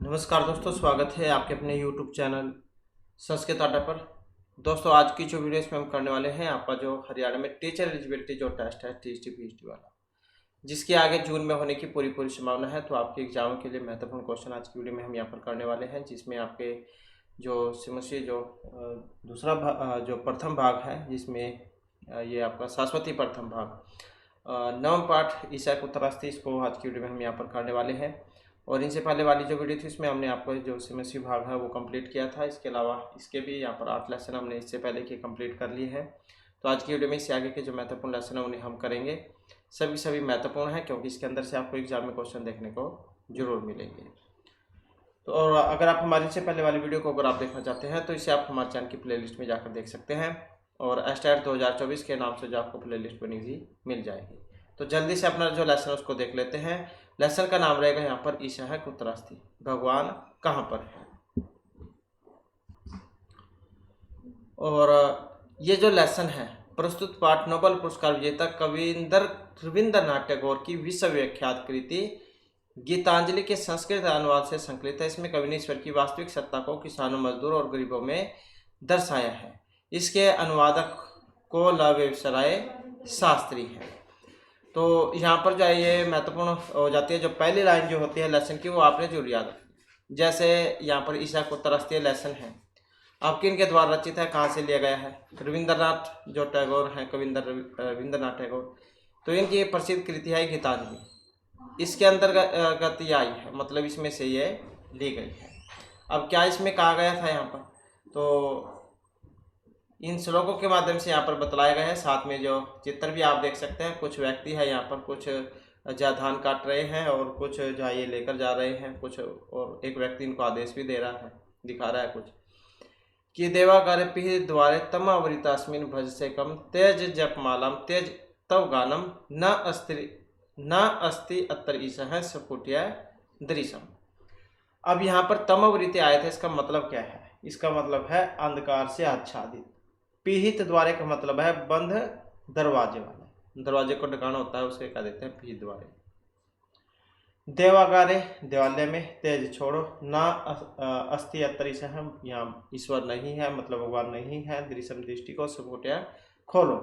नमस्कार दोस्तों, स्वागत है आपके अपने YouTube चैनल संस्कृत अड्डा पर। दोस्तों, आज की जो वीडियो इसमें हम करने वाले हैं, आपका जो हरियाणा में टीचर एलिजिबिलिटी जो टेस्ट है टीएसटी पीएचडी वाला, जिसके आगे जून में होने की पूरी संभावना है। तो आपके एग्जाम के लिए महत्वपूर्ण क्वेश्चन आज की वीडियो में हम यहाँ पर करने वाले हैं, जिसमें आपके जो समस्या जो जो प्रथम भाग है, जिसमें ये आपका शाश्वती प्रथम भाग नवम पाठ ईसा उत्तरास्ति, इसको आज की वीडियो में हम यहाँ पर करने वाले हैं। और इनसे पहले वाली जो वीडियो थी उसमें हमने आपको जो सेमेस्ट्री भाग है वो कंप्लीट किया था। इसके अलावा इसके भी यहाँ पर 8 लेसन हमने इससे पहले के कंप्लीट कर लिए हैं। तो आज की वीडियो में इससे आगे के जो महत्वपूर्ण लेसन है उन्हें हम करेंगे। सभी महत्वपूर्ण हैं, क्योंकि इसके अंदर से आपको एग्जाम में क्वेश्चन देखने को जरूर मिलेंगे। तो और अगर आप हमारे इससे पहले वाली वीडियो को अगर आप देखना चाहते हैं तो इसे आप हमारे चैनल की प्लेलिस्ट में जाकर देख सकते हैं, और एस्टेट 2024 के नाम से जो आपको प्लेलिस्ट बनी हुई मिल जाएगी। तो जल्दी से अपना जो लेसन है उसको देख लेते हैं। लेसन का नाम रहेगा यहाँ पर ईसा है कुत्रास्ति, भगवान कहाँ पर है। और ये जो लेसन है, प्रस्तुत पाठ नोबेल पुरस्कार विजेता रविंद्रनाथ टैगोर की विश्वविख्यात कृति गीतांजलि के संस्कृत अनुवाद से संकलित है। इसमें कवि ने ईश्वर की वास्तविक सत्ता को किसानों, मजदूर और गरीबों में दर्शाया है। इसके अनुवादक को लवेसराय शास्त्री है। तो यहाँ पर जो है ये महत्वपूर्ण हो जाती है। जो पहली लाइन जो होती है लेसन की, वो आपने जरूर याद रखनी। जैसे यहाँ पर ईसा उत्तरास्ति लेसन है, अब किन के द्वारा रचित है, कहाँ से लिया गया है? रविंद्रनाथ जो टैगोर हैं, रविंद्रनाथ टैगोर, तो इनकी प्रसिद्ध कृति है गीतांजलि। इसके अंतर्गत ये आई है, मतलब इसमें से ये ली गई है। अब क्या इसमें कहा गया था यहाँ पर, तो इन श्लोकों के माध्यम से यहाँ पर बतलाया गया है। साथ में जो चित्र भी आप देख सकते हैं, कुछ व्यक्ति है यहाँ पर, कुछ जा धान काट रहे हैं और कुछ जो ये लेकर जा रहे हैं, कुछ और एक व्यक्ति इनको आदेश भी दे रहा है, दिखा रहा है कुछ कि देवागारे पी द्वारे तमावृतास्मिन भज से कम तेज जपमालम तेज तव गानम न अस्ति अत्र ईसा सकुटिया दृशम। अब यहाँ पर तमवृत्ति आए थे, इसका मतलब क्या है? इसका मतलब है अंधकार से आच्छादित। पीहित द्वारे का मतलब है बंद दरवाजे वाले, दरवाजे को ढकाना होता है, उसे कह देते हैं पीहित द्वारे। देवागारे देवालय में, तेज छोड़ो, ना अस्थि अतरिश है, यहाँ ईश्वर नहीं है, मतलब भगवान नहीं है। दृश्यम दृष्टि को सपोटिया खोलो।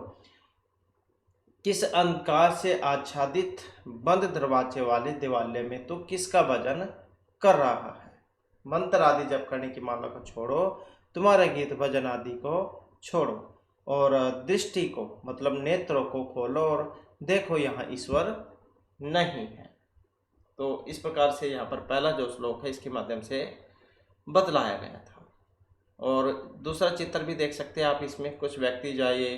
किस अंधकार से आच्छादित बंद दरवाजे वाले देवालय में तो किसका भजन कर रहा है? मंत्र आदि जप करने की माला को छोड़ो, तुम्हारे गीत भजन आदि को छोड़ो, और दृष्टि को मतलब नेत्रों को खोलो और देखो यहाँ ईश्वर नहीं है। तो इस प्रकार से यहाँ पर पहला जो श्लोक है इसके माध्यम से बतलाया गया था। और दूसरा चित्र भी देख सकते हैं आप, इसमें कुछ व्यक्ति जो ये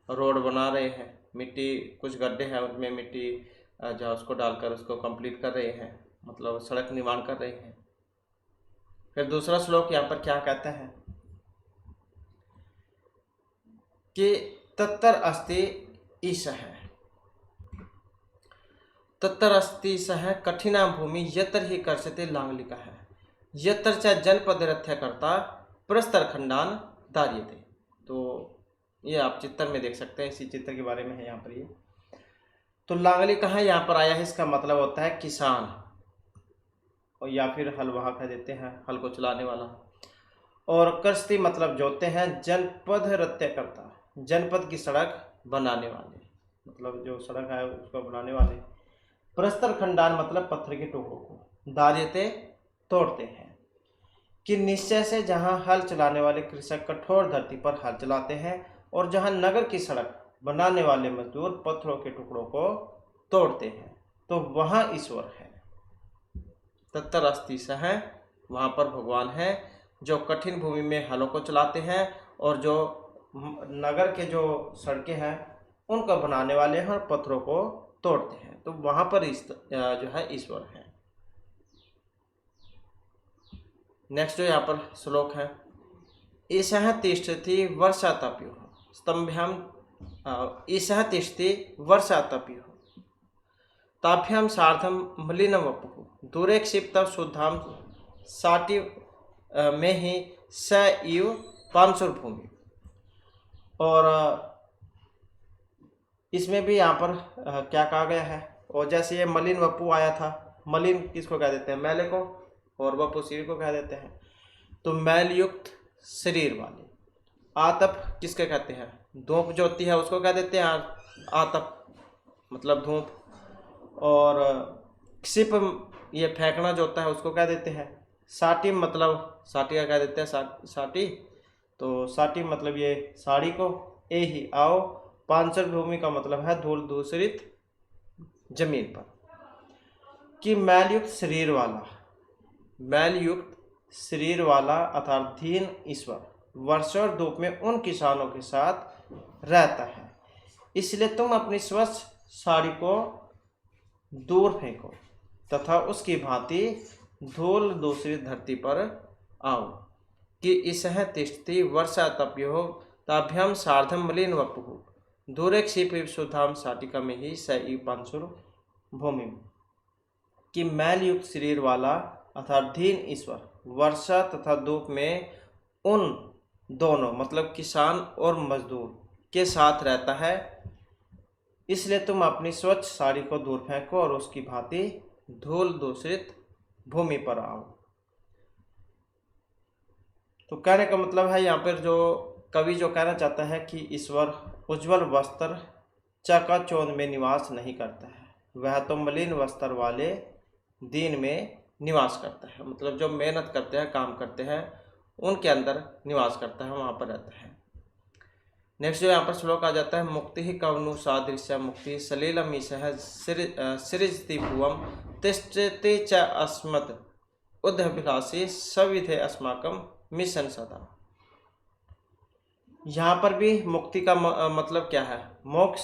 रोड बना रहे हैं, मिट्टी कुछ गड्ढे हैं उनमें मिट्टी जो उसको डालकर उसको कंप्लीट कर रहे हैं, मतलब सड़क निर्माण कर रहे हैं। फिर दूसरा श्लोक यहाँ पर क्या कहते हैं कि तत्तर अस्ति ईश है, तत्तर अस्ति सह कठिना भूमि यत्र ही कर्षते लांगलिका है, यत्र च जनपद रथ्य करता प्रस्तर खंडान दार्यते। तो ये आप चित्र में देख सकते हैं, इसी चित्र के बारे में है यहाँ पर ये। तो लांगलिका है यहाँ पर आया है, इसका मतलब होता है किसान, और या फिर हलवाहा कह देते हैं, हल को चलाने वाला। और कर्षति मतलब जोते हैं, जनपद रत्य करता, जनपद की सड़क बनाने वाले, मतलब जो सड़क है उसको बनाने वाले। प्रस्तर खंडान मतलब पत्थर के टुकड़ों को, दार्यते तोड़ते हैं। कि निश्चय से जहाँ हल चलाने वाले कृषक कठोर धरती पर हल चलाते हैं, और जहाँ नगर की सड़क बनाने वाले मजदूर पत्थरों के टुकड़ों को तोड़ते हैं, तो वहाँ ईश्वर है। तत्तर अस्ति सह, वहाँ पर भगवान है जो कठिन भूमि में हलों को चलाते हैं, और जो नगर के जो सड़कें हैं उनको बनाने वाले हैं और पत्थरों को तोड़ते हैं, तो वहाँ पर जो है ईश्वर है। नेक्स्ट जो यहाँ पर श्लोक है, ईशः तिष्ठति वर्षातप्यो स्तंभ्याम, ईशः तिष्ठति वर्षातप्यो ताभ्याम सार्धम मलिन वपु दूरे क्षिप्त शुद्धाम साटी में ही स इव पांसुर भूमि। और इसमें भी यहाँ पर क्या कहा गया है, और जैसे ये मलिन वपु आया था, मलिन किसको कह देते हैं? मैले को, और वह शरीर को कह देते हैं। तो मैल युक्त शरीर वाले। आतप किसके कहते हैं? धूप जो होती है उसको कह देते हैं आतप, मतलब धूप। और क्षिप, ये फेंकना जो होता है उसको कह देते हैं। साटी, मतलब साटी का कह देते हैं साटी। तो साटी मतलब ये साड़ी को। ए ही आओ, पांचर भूमि का मतलब है धूल दूषित जमीन पर। कि मैलयुक्त शरीर वाला, मैलयुक्त शरीर वाला अर्थात दीन ईश्वर वर्षा और धूप में उन किसानों के साथ रहता है, इसलिए तुम अपनी स्वच्छ साड़ी को दूर फेंको तथा उसकी भांति धूल दूषित धरती पर आओ। कि इसह तिष्ठति वर्षा तप्यो ताभ्याम सार्धम मलिन वपुः दूरे क्षिप सुधाम साटिका में ही सई पांसुर भूमि। कि मैल युक्त शरीर वाला अर्थात दीन ईश्वर वर्षा तथा धूप में उन दोनों मतलब किसान और मजदूर के साथ रहता है, इसलिए तुम अपनी स्वच्छ साड़ी को दूर फेंको और उसकी भांति धूल दूषित भूमि पर आओ। तो कहने का मतलब है यहाँ पर जो कवि जो कहना चाहता है कि ईश्वर उज्जवल वस्त्र चकाचौंध में निवास नहीं करता है, वह तो मलिन वस्त्र वाले दीन में निवास करता है। मतलब जो मेहनत करते हैं, काम करते हैं, उनके अंदर निवास करता है, वहाँ पर रहता है। नेक्स्ट जो यहाँ पर श्लोक आ जाता है, मुक्ति ही कवनु सादृश्य मुक्ति सलीलम ईशः सृजति भुवम तिष्ठति च अस्मत् उद्भिलाषी सविधे अस्माकं मिशन सदा। यहाँ पर भी मुक्ति का मतलब क्या है? मोक्ष,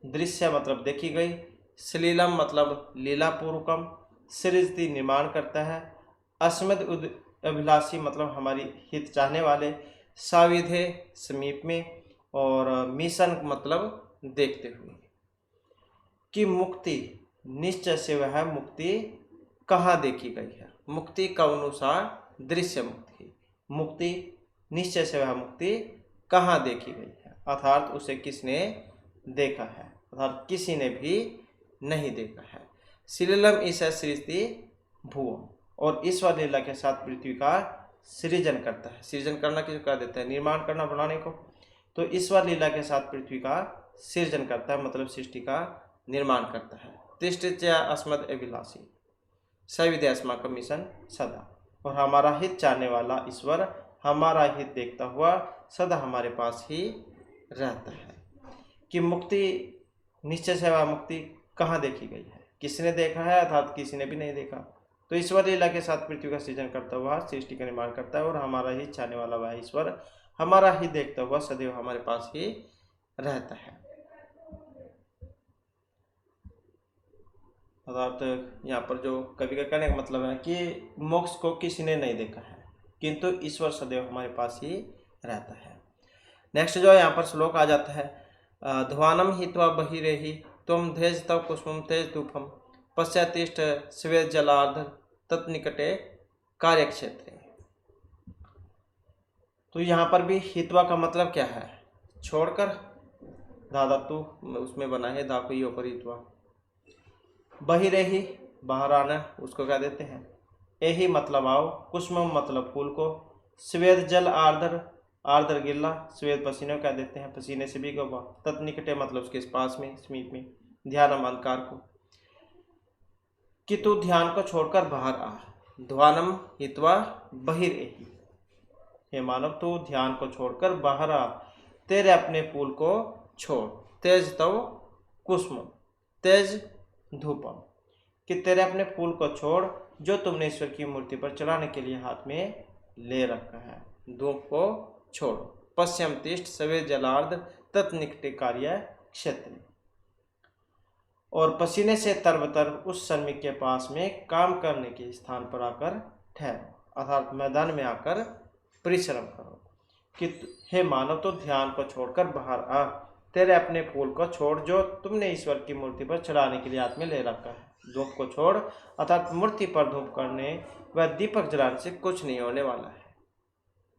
दृश्य मतलब देखी गई, सलीलम मतलब लीलापूर्वकम, सृजति निर्माण करता है, अस्मद अभिलाषी मतलब हमारी हित चाहने वाले, साविधे समीप में, और मिशन मतलब देखते हुए। कि मुक्ति निश्चय से वह मुक्ति कहाँ देखी गई है? मुक्ति का अनुसार दृश्य मुक्ति, मुक्ति निश्चय से वह मुक्ति कहाँ देखी गई है, अर्थात उसे किसने देखा है, अर्थात किसी ने भी नहीं देखा है। सलीलम ईशः सृजति भुवम, और ईश्वर लीला के साथ पृथ्वी का सृजन करता है। सृजन करना किसको कह देते हैं? निर्माण करना, बनाने को। तो ईश्वर लीला के साथ पृथ्वी का सृजन करता है, मतलब सृष्टि का निर्माण करता है। तिष्ठति अस्मद् अभिलाषी सविधे अस्माकं मिशन सदा, और हमारा हित चाहने वाला ईश्वर हमारा हित देखता हुआ सदा हमारे पास ही रहता है। कि मुक्ति निश्चय से वह मुक्ति कहाँ देखी गई है? किसने देखा है? अर्थात किसी ने भी नहीं देखा। तो ईश्वर लीला के साथ पृथ्वी का सृजन करता हुआ सृष्टि का निर्माण करता है, और हमारा ही चाहने वाला वह ईश्वर हमारा ही देखता हुआ सदैव हमारे पास ही रहता है। अर्थात यहाँ पर जो कवि का कहने का मतलब है कि मोक्ष को किसी ने नहीं देखा है, किंतु ईश्वर सदैव हमारे पास ही रहता है। नेक्स्ट जो यहाँ पर श्लोक आ जाता है, ध्वानम हित्वा बहिरेहि त्वं धेज तव कुसुमं तेज धूपम पश्चातिष्ठ स्वेद जलार्ध तत्निकटे कार्यक्षेत्रे। तो यहाँ पर भी हित्वा का मतलब क्या है? छोड़कर, धातु उसमें बना है, धातु ऊपर हित्वा। बहिरेहि बाहर आना, उसको क्या देते हैं? एही मतलब आओ, कुसुमम मतलब फूल को, स्वेद जल आर्द्र, आर्द्र गिल्ला, स्वेद पसीने को क्या देते हैं? पसीने से भीगा हुआ, तत्निकटे मतलब उसके पास में, समीप में, ध्यानम अंधकार को। कि तू ध्यान को छोड़कर बाहर आ, ध्वानम हित्वा बहिरेहि, हे मानव तू ध्यान को छोड़कर बाहर आ, तेरे अपने फूल को छोड़, तेज तव कुसुम तेज धूपम, कि तेरे अपने फूल को छोड़ जो तुमने ईश्वर की मूर्ति पर चढ़ाने के लिए हाथ में ले रखा है, धूप को छोड़ो। पश्चिम तिष्ठ सवेद जलार्ध तत्निकटे कार्य क्षेत्र, और पसीने से तरबतर उस श्रमिक के पास में काम करने के स्थान पर आकर ठहरो, अर्थात मैदान में आकर परिश्रम करो। कि हे मानव तो ध्यान को छोड़कर बाहर आ, तेरे अपने फूल को छोड़ जो तुमने ईश्वर की मूर्ति पर चढ़ाने के लिए हाथ में ले रखा है, धूप को छोड़, अर्थात मूर्ति पर धूप करने व दीपक जलाने से कुछ नहीं होने वाला है।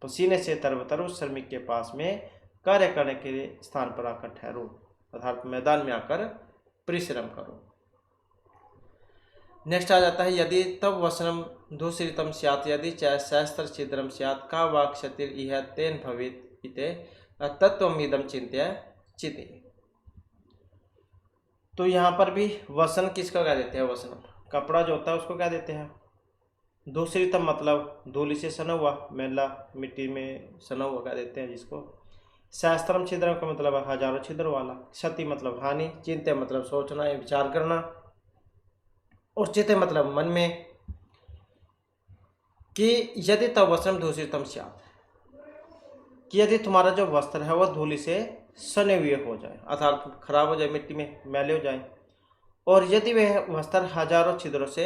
पसीने से तरबतर उस श्रमिक के पास में कार्य करने के लिए स्थान पर आकर ठहरो, अर्थात मैदान में आकर परिश्रम करो। नेक्स्ट आ जाता है यदि तब वसनम धूसरितम स्यात् यदि च सहस्त्र छिद्रम स्यात् का वा क्षतिर इह तेन भवेत् इते तत्वमिदम चिंत्य चिते। तो यहाँ पर भी वसन किसका कह देते हैं, वसनम कपड़ा जो होता है उसको क्या देते हैं। धूसरितम मतलब धूलि से सना हुआ, मैला मिट्टी में सना हुआ कह देते हैं जिसको। सहस्त्रम छिद्रम का मतलब है हजारों छिद्र वाला। क्षति मतलब हानि। चिंत्य मतलब सोचना या विचार करना। और चिते मतलब मन में। कि यदि तब वस्त्रम धूसरितम स्यात्, कि यदि तुम्हारा जो वस्त्र है वह धूलि से सने हुए हो जाए अर्थात खराब हो जाए, मिट्टी में मैले हो जाए। और यदि वह वस्त्र हजारों छिद्रों से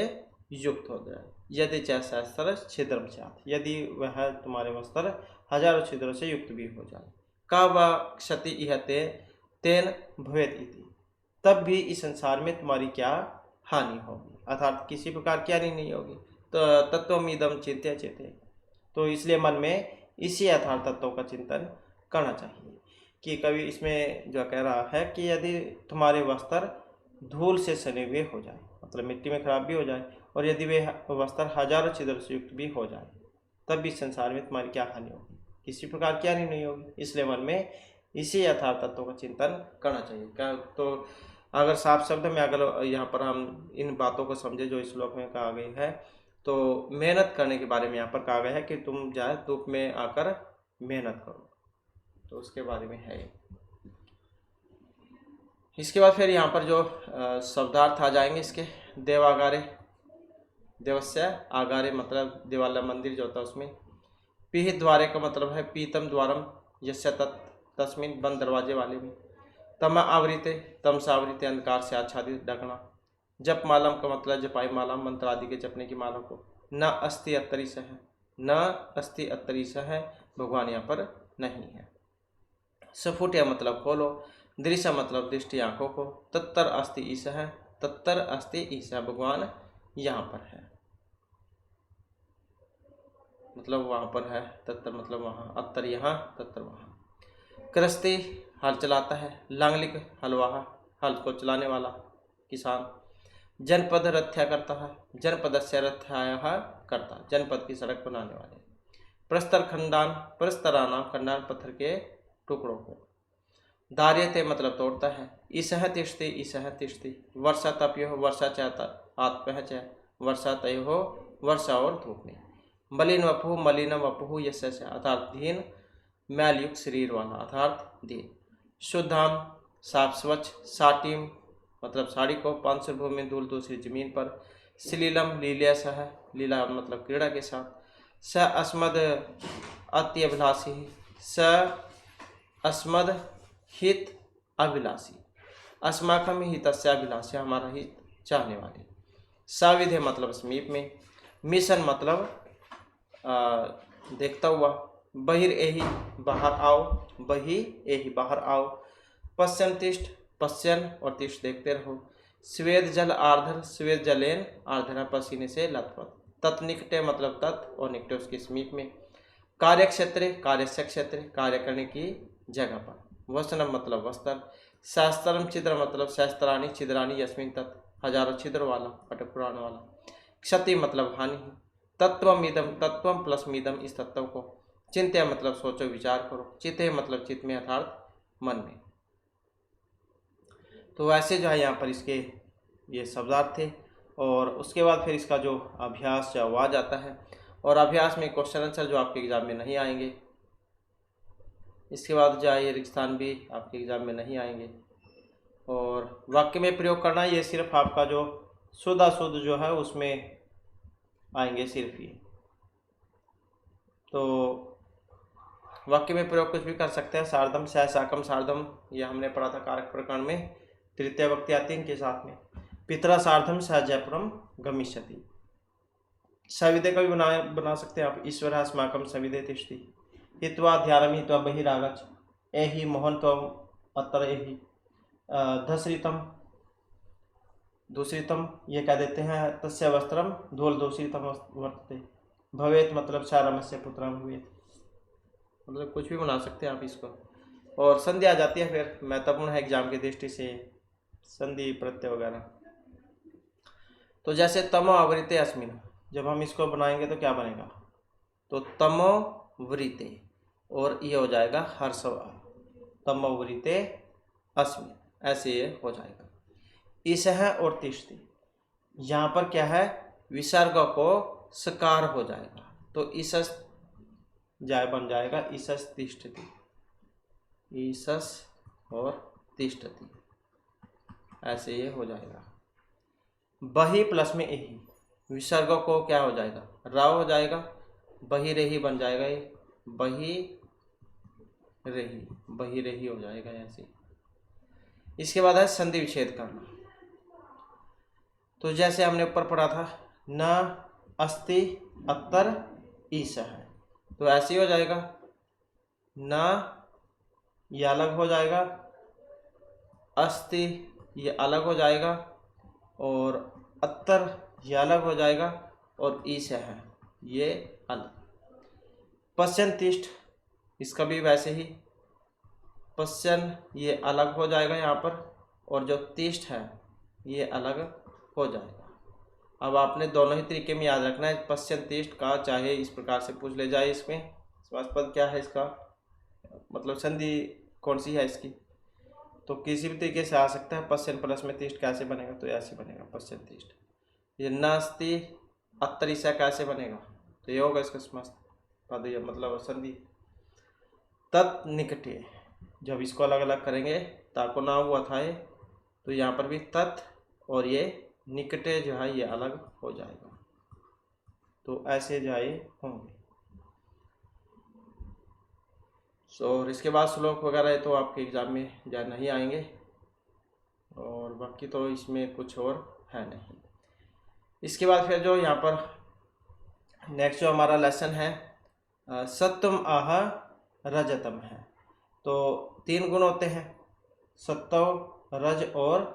युक्त हो जाए, यदि चाहे सहस्त्र छिद्रम स्यात्, यदि वह तुम्हारे वस्त्र हजारों छिद्रों से युक्त भी हो जाए। का वा क्षति इह तेन भवेत् इति, तब भी इस संसार में तुम्हारी क्या हानि होगी, अर्थात किसी प्रकार की हानि नहीं होगी। तो तत्वमिदम चिंत्य चेते, तो इसलिए मन में इसी यथार्थ तत्वों का चिंतन करना चाहिए। कि कभी इसमें जो कह रहा है कि यदि तुम्हारे वस्त्र धूल से सने हुए हो जाए, मतलब मिट्टी में खराब भी हो जाए, और यदि वे वस्त्र हजारों छिद्र से युक्त भी हो जाए, तब भी संसार में तुम्हारी क्या हानि होगी, किसी प्रकार की हानि नहीं होगी। इसलिए मन में इसी यथार्थ तत्वों का चिंतन करना चाहिए। क्या तो अगर साफ शब्द में अगर यहाँ पर हम इन बातों को समझे जो इस श्लोक में कहा गई है, तो मेहनत करने के बारे में यहाँ पर कहा गया है कि तुम जाए धूप में आकर मेहनत करो, तो उसके बारे में है। इसके बाद फिर यहाँ पर जो शब्दार्थ आ जाएंगे इसके। देवागारे, देवस्य आगारे मतलब देवालय मंदिर जो होता है उसमें। पीह द्वारे का मतलब है पीतम द्वारम यस्य तस्मिन, बंद दरवाजे वाले में। तमा आवृते, तम से आवृते अंधकार से आच्छादित ढकना। जप मालम का मतलब जपाई माला, मंत्र आदि के जपने की माला को। न अस्ति अत्तरी सह, न अस्ति अत्तरी सह, भगवान यहाँ पर नहीं है। सफुटिया मतलब खोलो। दृश्य मतलब दृष्टि आंखों को। तत्तर अस्ति ईसह, तत्तर अस्ति ईसा, भगवान यहाँ पर है, मतलब वहाँ पर है। तत्तर मतलब वहाँ, अत्तर यहाँ, तत्तर वहाँ। कृस्ति हल चलाता है। लांगलिक हलवाहा, हल को चलाने वाला किसान। जनपद रथ्या करता है, जनपद से रथ्याय करता, जनपद की सड़क बनाने वाले। प्रस्तर खंडान, प्रस्तरानाम खंडान पत्थर के टुकड़ों को। दार्यते मतलब तोड़ता है। ईसह तिष्ठति, ईसह तिष्ठति। वर्षा तपयो, वर्षा चाहता आत्महच है, वर्षा तय हो, वर्षा और धूप में। मलिन वपु, मलिन वपु यस्य से, अर्थात दीन मैलयुक्त शरीर वाला, अर्थात दीन। शुद्धाम साफ स्वच्छ। साटिम मतलब साड़ी को। पांचुर भूमि धूल दूसरी जमीन पर। सलीलम लीलिया सह, लीला मतलब क्रीड़ा के साथ। स अस्मद अति अभिलाषी, स अस्मद हित अभिलाषी। अस्माकम हितस्य अभिलाषी, हमारा हित चाहने वाले। सविधे मतलब समीप में। मिशन मतलब देखता हुआ। बहिर एहि बाहर आओ, बही एहि बाहर आओ। पश्यन तिष्ठ, पश्यन और तिष्ठ देखते रहो। स्वेद जल आर्धर, स्वेद जलेन आर्धर पसीने से लथपथ। तत्निकटे मतलब तत् और निकटे उसके समीप में। कार्य क्षेत्र, कार्यस्य क्षेत्र कार्य करने की जगह पर। वसनम मतलब वस्त्र। शास्त्रम छिद्र मतलब शास्त्राणी छिद्राणी यस्मिन तत्, हजारों छिद्र वाला, पटक पुराण वाला। क्षति मतलब हानि। तत्वम इदम, तत्वम प्लस मीदम, इस तत्व को। चिंत्य मतलब सोचो विचार करो। चिते मतलब चित्त में अर्थात मन में। तो वैसे जो है यहाँ पर इसके ये शब्दार्थ थे। और उसके बाद फिर इसका जो अभ्यास जो आ जाता है, और अभ्यास में क्वेश्चन आंसर जो आपके एग्जाम में नहीं आएंगे। इसके बाद जो है ये रिक्स्थान भी आपके एग्जाम में नहीं आएंगे। और वाक्य में प्रयोग करना ये सिर्फ आपका जो शुद्ध अशुद्ध जो है उसमें आएंगे सिर्फ ये। तो वाक्य में प्रयोग कुछ भी कर सकते हैं। सार्धम सह साकम सार्धम, ये हमने पढ़ा था कारक प्रकरण में, तृतीय वक्ति आती है इनके साथ में। पितरा सार्धम सह जयपुरम गमिष्यति। सविधे का भी बना सकते हैं आप। ईश्वर अस्माकम सविधे तिष्ठति। हित्वा ध्यानम हित्वा बहिरागच्छ, एहि मोहन त्वम अत्र एहि। धसरितम दूसरितम ये कह देते हैं। तस्य वस्त्रम धूल दूसरितम वर्तते। भवेत मतलब चारमस्य पुत्रम भवेत, मतलब कुछ भी बना सकते हैं आप इसको। और संधि आ जाती है फिर, महत्वपूर्ण है एग्जाम की दृष्टि से संधि प्रत्यय वगैरह। तो जैसे तमो आवृते अस्मिन, जब हम इसको बनाएंगे तो क्या बनेगा, तो तमो वृते, और ये हो जाएगा हर्षवा, तमो वृते अस्मिन, ऐसे ये हो जाएगा। इस है और तिष्ठति, यहाँ पर क्या है, विसर्ग को सकार हो जाएगा, तो ईसस जाय बन जाएगा ईसस तिष्ठति, ईसस और तिष्ठति, ऐसे ये हो जाएगा। बही प्लस में एही, विसर्ग को क्या हो जाएगा, राव हो जाएगा, बही रेही बन जाएगा, ये बही रेही, बही रेही हो जाएगा ऐसे। इसके बाद है संधि विच्छेद करना, तो जैसे हमने ऊपर पढ़ा था, न अस्ति अत्तर ईस है, तो ऐसे ही हो जाएगा, न ये अलग हो जाएगा, अस्ति ये अलग हो जाएगा, और अत्तर ये अलग हो जाएगा, और ईस है ये अलग। पश्चन तिष्ठ, इसका भी वैसे ही, पश्चन ये अलग हो जाएगा यहाँ पर, और जो तिष्ठ है ये अलग हो जाएगा। अब आपने दोनों ही तरीके में याद रखना है, पश्चन तिष्ठ का चाहे इस प्रकार से पूछ ले जाए, इसमें समास पद क्या है, इसका मतलब संधि कौन सी है इसकी, तो किसी भी तरीके से आ सकता है। पश्चन प्लस में तिष्ठ कैसे बनेगा, तो ऐसे बनेगा पश्चन तिष्ठ। ये नास्ति अत्तर ईसा कैसे बनेगा, तो ये होगा इसका समास पद, मतलब संधि। तत् निकटे, जब इसको अलग अलग करेंगे, ताको ना हुआ था ये, तो यहाँ पर भी तत् और ये निकटे जो है ये अलग हो जाएगा, तो ऐसे जो है होंगे। और इसके बाद श्लोक वगैरह तो आपके एग्जाम में जा नहीं आएंगे, और बाकी तो इसमें कुछ और है नहीं। इसके बाद फिर जो यहाँ पर नेक्स्ट जो हमारा लेसन है, सत्वम आह रजतम है, तो 3 गुण होते हैं, सत्व, रज और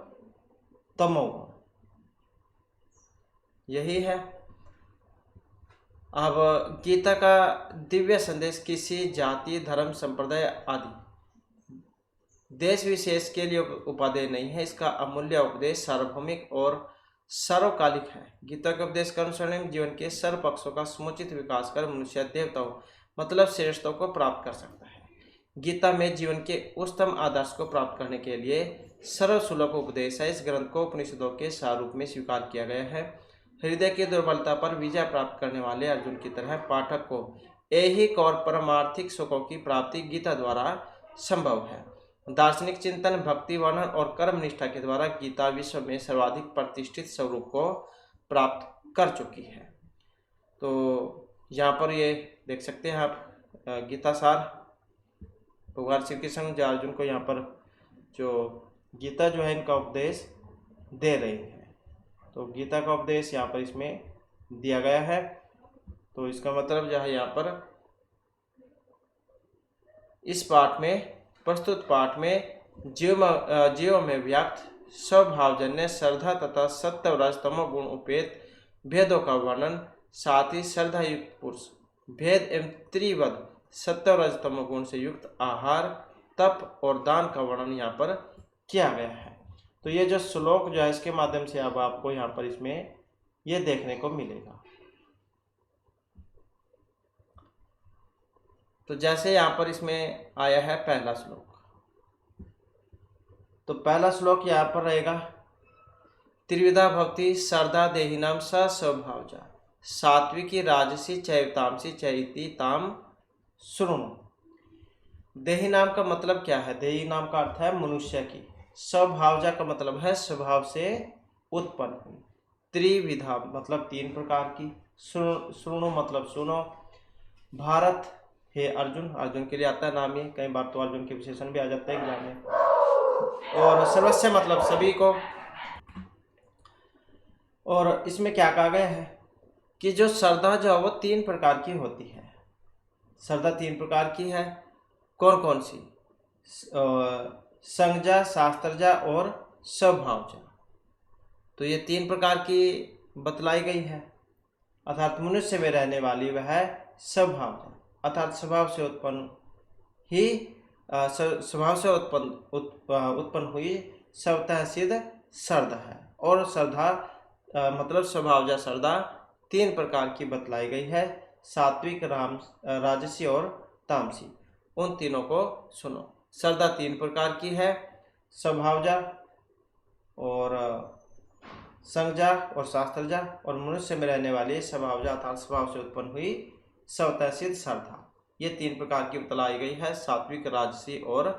तमोगुण, यही है। अब गीता का दिव्य संदेश किसी जाति, धर्म, संप्रदाय आदि देश विशेष के लिए उपादेय नहीं है, इसका अमूल्य उपदेश सार्वभौमिक और सर्वकालिक है। गीता के उपदेश के अनुसरण जीवन के सर्व पक्षों का समुचित विकास कर मनुष्य देवताओं मतलब श्रेष्ठों को प्राप्त कर सकता है। गीता में जीवन के उच्चतम आदर्श को प्राप्त करने के लिए सर्वसुलभ उपदेश है। इस ग्रंथ को उपनिषदों के सारूप में स्वीकार किया गया है। हृदय की दुर्बलता पर विजय प्राप्त करने वाले अर्जुन की तरह पाठक को ऐहिक और परमार्थिक सुखों की प्राप्ति गीता द्वारा संभव है। दार्शनिक चिंतन, भक्ति वर्णन और कर्म निष्ठा के द्वारा गीता विश्व में सर्वाधिक प्रतिष्ठित स्वरूप को प्राप्त कर चुकी है। तो यहाँ पर ये देख सकते हैं आप गीता सार, भगवान श्री कृष्ण जो अर्जुन को यहाँ पर जो गीता जो है इनका उपदेश दे रहे हैं। तो गीता का उपदेश यहाँ पर इसमें दिया गया है। तो इसका मतलब जो है यहाँ पर इस पाठ में, प्रस्तुत पाठ में जीव में व्यक्त स्वभावजन्य श्रद्धा तथा सत्व रज तमो गुण उपेत भेदों का वर्णन, साथ ही श्रद्धा युक्त पुरुष भेद एवं त्रिवद सत्व रज तमो गुण से युक्त आहार, तप और दान का वर्णन यहाँ पर किया गया है। तो ये जो श्लोक जो है इसके माध्यम से अब आपको यहाँ पर इसमें ये देखने को मिलेगा। तो जैसे यहाँ पर इसमें आया है पहला श्लोक, तो पहला श्लोक यहाँ पर रहेगा त्रिविधा भक्ति श्रद्धा देहिनाम स स्वभावजा सात्विकी राजसी चैवतामसी चैति ताम सुनो। देही नाम का मतलब क्या है? देही नाम का अर्थ है मनुष्य की। स्वभावजा का मतलब है स्वभाव से उत्पन्न हुई। त्रिविधा मतलब 3 प्रकार की। सुनो मतलब सुनो। भारत हे अर्जुन, अर्जुन के लिए आता है नाम ये, कई बार तो अर्जुन के विशेषण भी आ जाते हैं एग्जाम में। और सर्वस्व मतलब सभी को। और इसमें क्या कहा गया है कि जो श्रद्धा जो है वो 3 प्रकार की होती है। श्रद्धा 3 प्रकार की है। कौन कौन सी? संज्ञा, शास्त्रजा और स्वभावजा। तो ये 3 प्रकार की बतलाई गई है। अर्थात मनुष्य में रहने वाली वह है स्वभावजा, अर्थात स्वभाव से उत्पन्न ही स्वभाव से उत्पन्न हुई स्वतः सिद्ध श्रद्धा है। और श्रद्धा मतलब स्वभावजा श्रद्धा 3 प्रकार की बतलाई गई है, सात्विक, राजसी और तामसी। उन तीनों को सुनो। श्रद्धा 3 प्रकार की है, स्वभावजा और संज्ञा और शास्त्रजा, और मनुष्य में रहने वाली स्वभावजा अर्थात स्वभाव से उत्पन्न हुई स्वतः सिद्ध श्रद्धा। ये 3 प्रकार की बतलाई गई है, सात्विक, राजसी और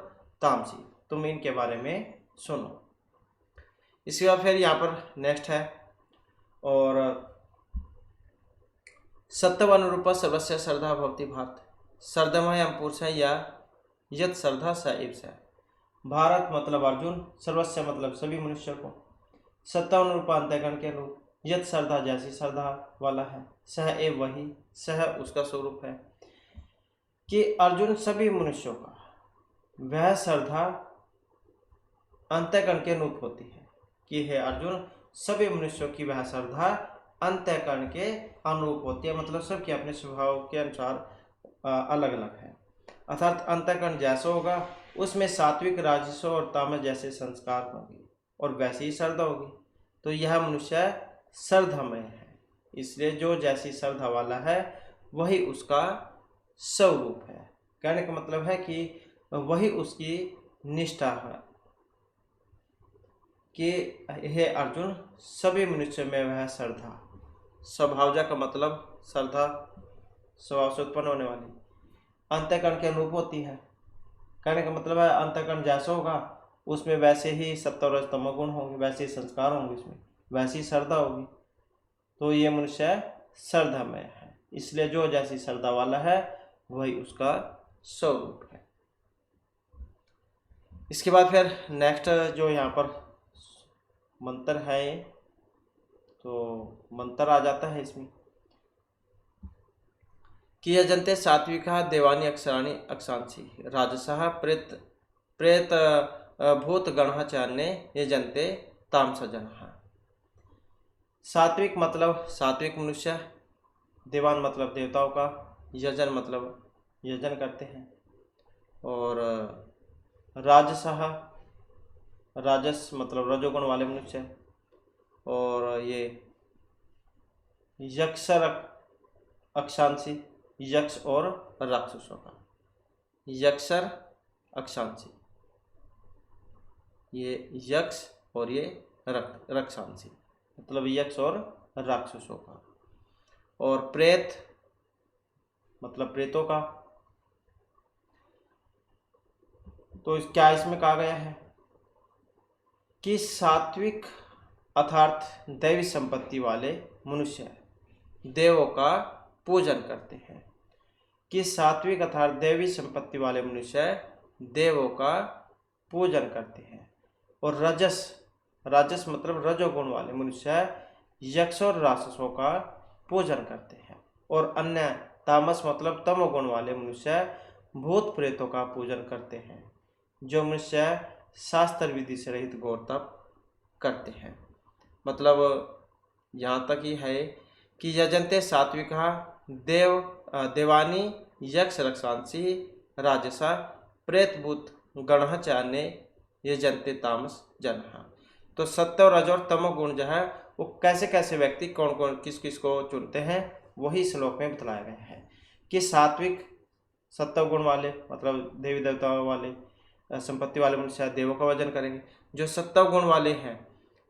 तामसी। तुम इनके बारे में सुनो। इसके बाद फिर यहाँ पर नेक्स्ट है, और सत्वनुरूप सर्वस्य श्रद्धा भवति भारत, श्रद्धमयं पुरुषः या यत् श्रद्धा स एव स। भारत मतलब अर्जुन, सर्वस्य मतलब सभी मनुष्यों को, सत्वानुरूप अंतःकरण के अनुरूप, यत् श्रद्धा जैसी श्रद्धा वाला है, सह एव वही, सह उसका स्वरूप है कि अर्जुन सभी मनुष्यों का वह श्रद्धा अंतःकरण के अनुरूप होती है, कि है अर्जुन सभी मनुष्यों की वह श्रद्धा अंतःकरण के अनुरूप होती है, मतलब सबके अपने स्वभाव के अनुसार अलग अलग है। अर्थात अंतःकरण जैसा होगा उसमें सात्विक, राजस और तामस जैसे संस्कार होंगे और वैसी ही श्रद्धा होगी। तो यह मनुष्य श्रद्धामय है, इसलिए जो जैसी श्रद्धा वाला है वही उसका स्वरूप है। कहने का मतलब है कि वही उसकी निष्ठा है कि हे अर्जुन सभी मनुष्य में वह श्रद्धा, स्वभावजा का मतलब श्रद्धा स्वभाव से उत्पन्न होने वाली, अंतःकरण के अनुरूप होती है। कहने का मतलब है अंतःकरण जैसा होगा उसमें वैसे ही सत्व रज तमो गुण होंगे, वैसे ही संस्कार होंगे, इसमें वैसी श्रद्धा होगी। तो ये मनुष्य श्रद्धामय है, इसलिए जो जैसी श्रद्धा वाला है वही उसका स्वरूप है। इसके बाद फिर नेक्स्ट जो यहाँ पर मंत्र है, तो मंत्र आ जाता है इसमें कि यजन्ते सात्विका देवानी अक्षराणि अक्षांसी, राजसः प्रेत भूत गणः चान्ये यजन्ते तामस जनः। सात्विक मतलब सात्विक मनुष्य, देवान मतलब देवताओं का, यजन मतलब यजन करते हैं, और राजसः राजस मतलब रजोगुण वाले मनुष्य, और ये यक्षर अक्षांसी, यक्ष और राक्षसों का, यक्षर अक्षांसी, ये यक्ष और ये रक्षांसी मतलब यक्ष और राक्षसों का, और प्रेत मतलब प्रेतों का। तो क्या इसमें कहा गया है कि सात्विक अर्थात दैवी संपत्ति वाले मनुष्य देवों का पूजन करते हैं, कि सात्विक अर्थात दैवी संपत्ति वाले मनुष्य देवों का पूजन करते हैं, और राजस मतलब रजोगुण वाले मनुष्य यक्ष और राक्षसों का पूजन करते हैं, और अन्य तामस मतलब तमोगुण वाले मनुष्य भूत प्रेतों का पूजन करते हैं, जो मनुष्य शास्त्र विधि से रहित घोर तप करते हैं। मतलब यहाँ तक ही है कि यजन्ते सात्विका देवानी यक्ष रक्षांसी राजसा प्रेतभूत गणः चान्ये यजन्ते तामस जनः। तो सत्य और रज और तमोगुण जो है वो कैसे कैसे व्यक्ति कौन कौन किस किस को चुनते हैं वही श्लोक में बतलाया गया है कि सात्विक सत्व गुण वाले मतलब देवी देवताओं वाले संपत्ति वाले मनुष्य देवों का वजन करेंगे, जो सत्व गुण वाले हैं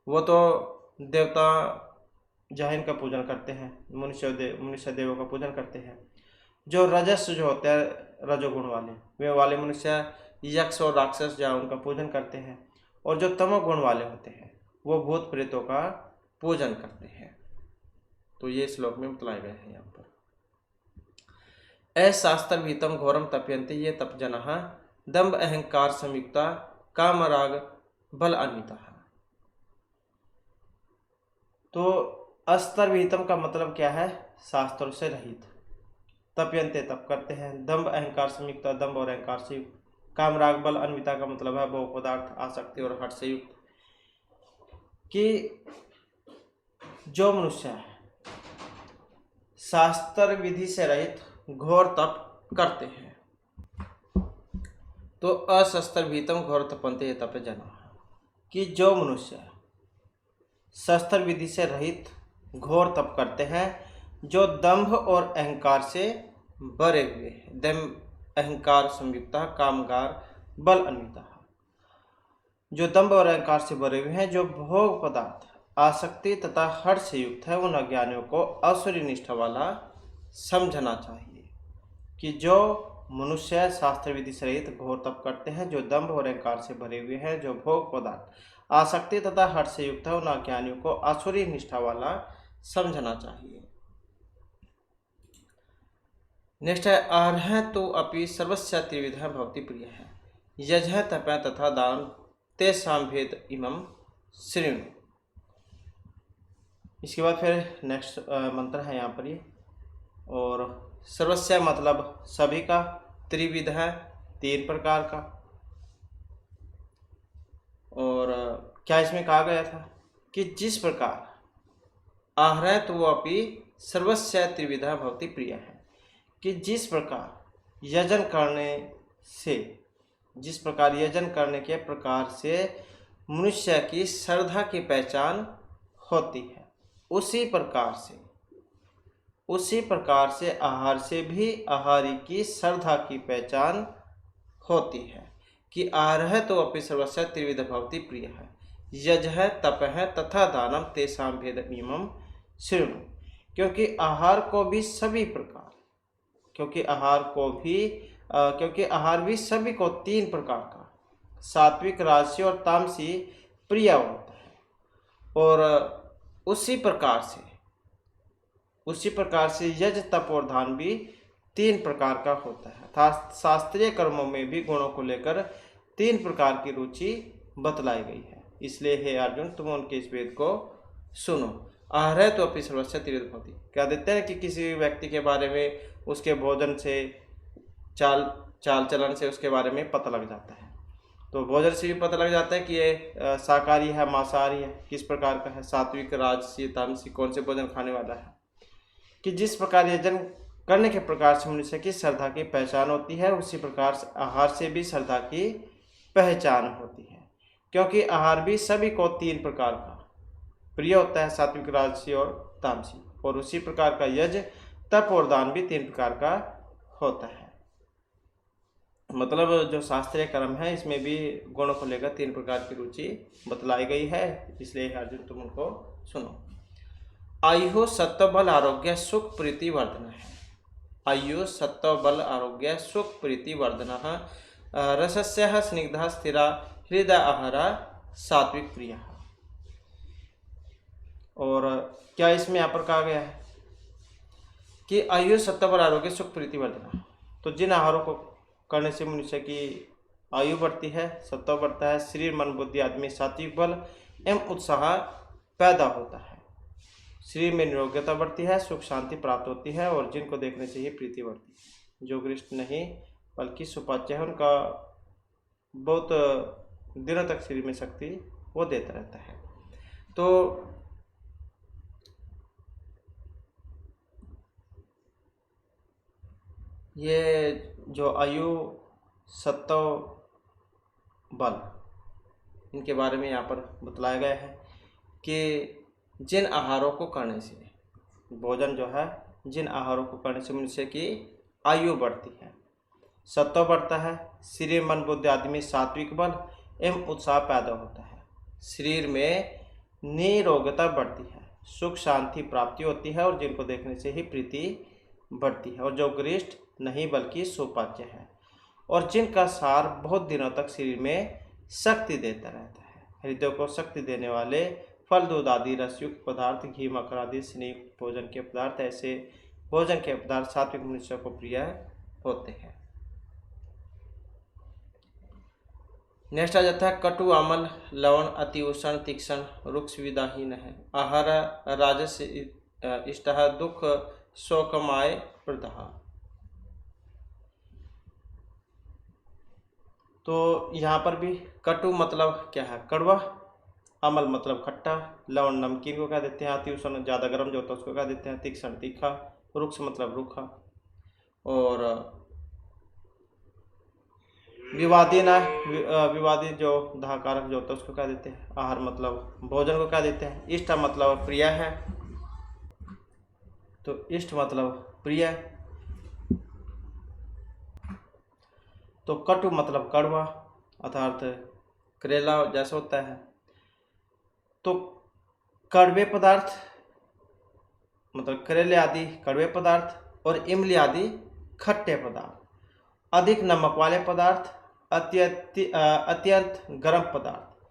वो तो देवता जाहिन का पूजन करते हैं, मनुष्य देवों का पूजन करते हैं। जो रजस जो होते हैं रजोगुण वाले वे वाले मनुष्य यक्ष और राक्षस जो उनका पूजन करते हैं, और जो तमोगुण वाले होते हैं वो भूत प्रेतों का पूजन करते हैं। तो ये श्लोक में बतलाया गया है यहाँ पर। अशास्त्र भीतम घोरम तप्यन्ते ये तप जनः दम्भ अहंकार संयुक्ता काम राग बल अन्विता। तो अस्त्र विहितम का मतलब क्या है, शास्त्रों से रहित, तप्यन्ते तप करते हैं, दम्भ अहंकार संयुक्त दम्भ और अहंकार से युक्त, काम राग बल अन्विता का मतलब है भोग पदार्थ आसक्ति और हट से युक्त, कि जो मनुष्य है शास्त्र विधि से रहित घोर तप करते हैं तो अशस्त्र भीतम घोर तपन्ते तप जना, कि जो मनुष्य शस्त्र विधि से रहित घोर तप करते हैं जो दंभ और अहंकार से भरे हुए हैं। दंभ अहंकार संयुक्ता कामगार बल अन्विता, जो दंभ और अहंकार से भरे हुए हैं, जो भोग पदार्थ आसक्ति तथा हर्ष से युक्त है, उन अज्ञानियों को असुरी निष्ठा वाला समझना चाहिए। कि जो मनुष्य शास्त्र विधि से रहित घोर तप करते हैं, जो दंभ और अहंकार से भरे हुए हैं, जो भोग पदार्थ आसक्ति तथा हर्ष से युक्त है, उन अज्ञानियों को असुरी निष्ठा वाला समझना चाहिए। नेक्स्ट है आहरः तो अपि सर्वस्य त्रिविधः भवति प्रिय है यजः तपः तथा दान तेषां भेद इमं शृणु। इसके बाद फिर नेक्स्ट मंत्र है यहाँ पर ये, और सर्वस्य मतलब सभी का, त्रिविध है 3 प्रकार का, और क्या इसमें कहा गया था कि जिस प्रकार आहरः तो अपि सर्वस्य त्रिविधः भवति प्रिय है, कि जिस प्रकार यजन करने से, जिस प्रकार यजन करने के प्रकार से मनुष्य की श्रद्धा की पहचान होती है, उसी प्रकार से आहार से भी आहारी की श्रद्धा की पहचान होती है। कि आहरः तो अपि सर्वस्य त्रिविध भवति प्रिय है यजः तपः तथा दानम तेषां भेदमिमं शृणु। क्योंकि आहार भी सभी को 3 प्रकार का, सात्विक, राजसी और तामसी प्रिय होता है। और उसी प्रकार से यज तप और दान भी 3 प्रकार का होता है। शास्त्रीय कर्मों में भी गुणों को लेकर 3 प्रकार की रुचि बतलाई गई है। इसलिए हे अर्जुन, तुम उनके इस वेद को सुनो। आहरः तो अपि सर्वस्य त्रिविध भवति, कह देते हैं कि किसी व्यक्ति के बारे में उसके भोजन से, चाल चलन से उसके बारे में पता लग जाता है। तो भोजन से भी पता लग जाता है कि ये शाकाहारी है, मांसाहारी है, किस प्रकार का है, सात्विक, राजसी, तामसी, कौन से भोजन खाने वाला है। कि जिस प्रकार यजन करने के प्रकार से मनुष्य की श्रद्धा की पहचान होती है, उसी प्रकार से आहार से भी श्रद्धा की पहचान होती है। क्योंकि आहार भी सभी को 3 प्रकार का प्रिय होता है, सात्विक, राजसी और तामसी। और उसी प्रकार का यज तप और दान भी 3 प्रकार का होता है। मतलब जो शास्त्रीय कर्म है, इसमें भी गुणों को लेकर 3 प्रकार की रुचि बतलाई गई है। इसलिए अर्जुन, तुम उनको सुनो। आयु सत्व बल आरोग्य सुख प्रीति वर्धन है। आयु सत्व बल आरोग्य सुख प्रीति वर्धन रसस्य स्निग्धा स्थिरा हृदय आहारा सात्विक प्रिय। और क्या इसमें यहाँ पर कहा गया है कि आयु सत्व बल आरोग्य सुख प्रीति वर्धन। तो जिन आहारों को करने से मनुष्य की आयु बढ़ती है, सत्व बढ़ता है, शरीर मन बुद्धि आदमी सात्विक बल एवं उत्साह पैदा होता है, शरीर में निरोग्यता बढ़ती है, सुख शांति प्राप्त होती है, और जिनको देखने से ही प्रीति बढ़ती है। जो गृहस्थ नहीं बल्कि सुपाच्य है, उनका बहुत दिनों तक शरीर में शक्ति वो देता रहता है। तो ये जो आयु सत्व बल, इनके बारे में यहाँ पर बतलाया गया है कि जिन आहारों को करने से, भोजन जो है, जिन आहारों को करने से मनुष्य की आयु बढ़ती है, सत्व बढ़ता है, शरीर मन बुद्धि आदमी सात्विक बल एवं उत्साह पैदा होता है, शरीर में निरोगता बढ़ती है, सुख शांति प्राप्ति होती है, और जिनको देखने से ही प्रीति बढ़ती है, और जो गृहस्थ नहीं बल्कि सुपाच्य है, और जिनका सार बहुत दिनों तक शरीर में शक्ति देता रहता है। हृदय को शक्ति देने वाले फल, दूध आदि रसयुक्त पदार्थ, घी, मक्खन आदि स्नेह भोजन के पदार्थ, ऐसे भोजन के पदार्थ सात्विक मनुष्य को प्रिय होते हैं। नेक्स्ट आ जाता है कटु अमल लवण अति उष्ण तीक्ष्ण रुक्ष विदाहीन है। आहार राजस इष्ट दुख शोकमाय प्रदहा। तो यहाँ पर भी कटु मतलब क्या है, कड़वा, अमल मतलब खट्टा, लवण नमकीन को कह देते हैं, अति उष्ण ज़्यादा गर्म जो होता है उसको कह देते हैं, तीक्ष्ण तीखा, रुक्ष मतलब रूखा, और विवादी ना विवादी जो धाकारक जो होता है उसको क्या देते हैं? आहार मतलब भोजन को क्या देते हैं? इष्ट मतलब प्रिय है, तो इष्ट मतलब प्रिय। तो कटु मतलब कड़वा, अर्थात करेला जैसा होता है। तो कड़वे पदार्थ मतलब करेले आदि कड़वे पदार्थ और इमली आदि खट्टे पदार्थ। अधिक नमक वाले पदार्थ, अत्यंत गर्म पदार्थ,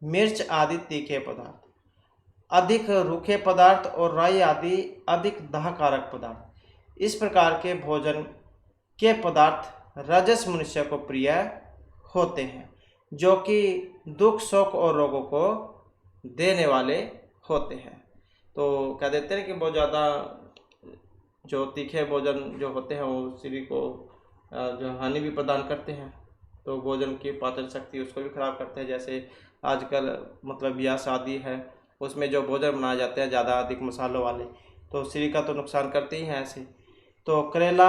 मिर्च आदि तीखे पदार्थ, अधिक रूखे पदार्थ और राई आदि अधिक दाहकारक पदार्थ। इस प्रकार के भोजन के पदार्थ रजस मनुष्य को प्रिय होते हैं, जो कि दुख शोक और रोगों को देने वाले होते हैं। तो कह देते हैं कि बहुत ज़्यादा जो तीखे भोजन जो होते हैं वो शरीर को जो हानि भी प्रदान करते हैं, तो भोजन की पाचन शक्ति उसको भी खराब करते हैं। जैसे आजकल मतलब ब्याह शादी है, उसमें जो भोजन बनाए जाते हैं ज़्यादा अधिक मसालों वाले, तो शरीर का तो नुकसान करते ही हैं ऐसे। तो करेला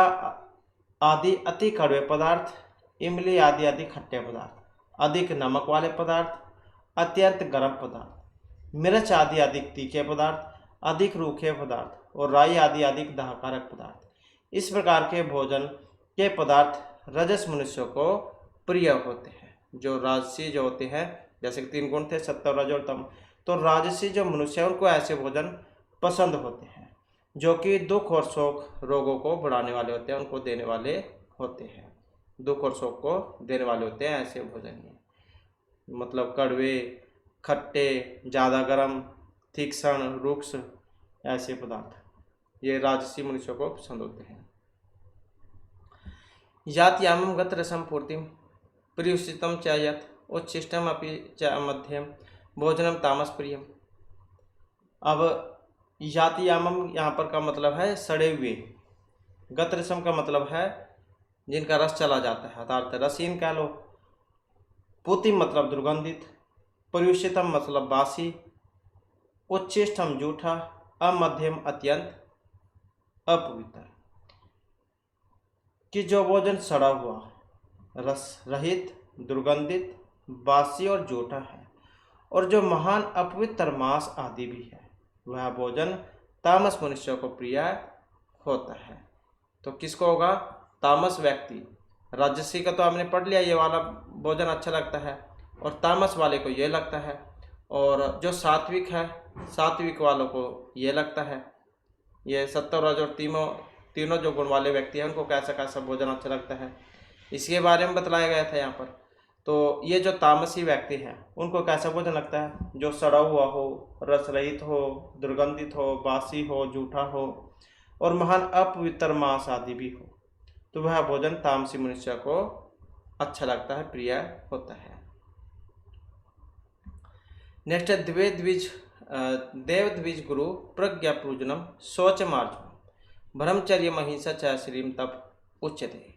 आदि अति कड़वे पदार्थ, इमली आदि आदि खट्टे पदार्थ, अधिक नमक वाले पदार्थ, अत्यंत गर्म पदार्थ, मिर्च आदि अधिक तीखे पदार्थ, अधिक रूखे पदार्थ और राई आदि अधिक दाहकारक पदार्थ। इस प्रकार के भोजन के पदार्थ रजस मनुष्यों को प्रिय होते हैं। जो राजसी जो होते हैं, जैसे कि 3 गुण थे, सत्व रज और तम, तो राजसी जो मनुष्य है उनको ऐसे भोजन पसंद होते हैं जो कि दुख और शोक रोगों को बढ़ाने वाले होते हैं, उनको देने वाले होते हैं, दुख और शोक को देने वाले होते हैं ऐसे भोजन ये। मतलब कड़वे, खट्टे, ज़्यादा गर्म, तीक्ष्ण, रुक्ष ऐसे पदार्थ ये राजसी मनुष्यों को पसंद होते हैं। यातयामं गत रसम पूर्तिम प्रियुषितम च यत् उच्छिष्टम अपि च मध्यम भोजनम तामस प्रियम। अब यातयामम यहाँ पर का मतलब है सड़े हुए, गत रसम का मतलब है जिनका रस चला जाता है, अर्थात रसीन कह लो। पूतिम मतलब दुर्गंधित, पर्युषितम मतलब बासी, उच्छिष्टम जूठा, अमध्यम अत्यंत अपवित्र। कि जो भोजन सड़ा हुआ, रस रहित, दुर्गंधित, बासी और जूठा है और जो महान अपवित्र मांस आदि भी है, वह भोजन तामस मनुष्य को प्रिय होता है। तो किसको होगा? तामस व्यक्ति। राजसी का तो आपने पढ़ लिया, ये वाला भोजन अच्छा लगता है, और तामस वाले को ये लगता है, और जो सात्विक है, सात्विक वालों को ये लगता है। ये सत्व रज और तीनों जो गुण वाले व्यक्ति हैं उनको कैसा कैसा भोजन अच्छा लगता है, इसके बारे में बतलाया गया था यहाँ पर। तो ये जो तामसी व्यक्ति हैं उनको कैसा भोजन लगता है? जो सड़ा हुआ हो, रस रहित हो, दुर्गंधित हो, बासी हो, जूठा हो और महान अपवित्र मांस आदि भी हो, तो वह भोजन तामसी मनुष्य को अच्छा लगता है, प्रिय होता है। नेक्स्ट है देव द्विज गुरु प्रज्ञा पूजनम शौच मार्जनम ब्रह्मचर्य महिंसा च श्रीम तप उच्यते।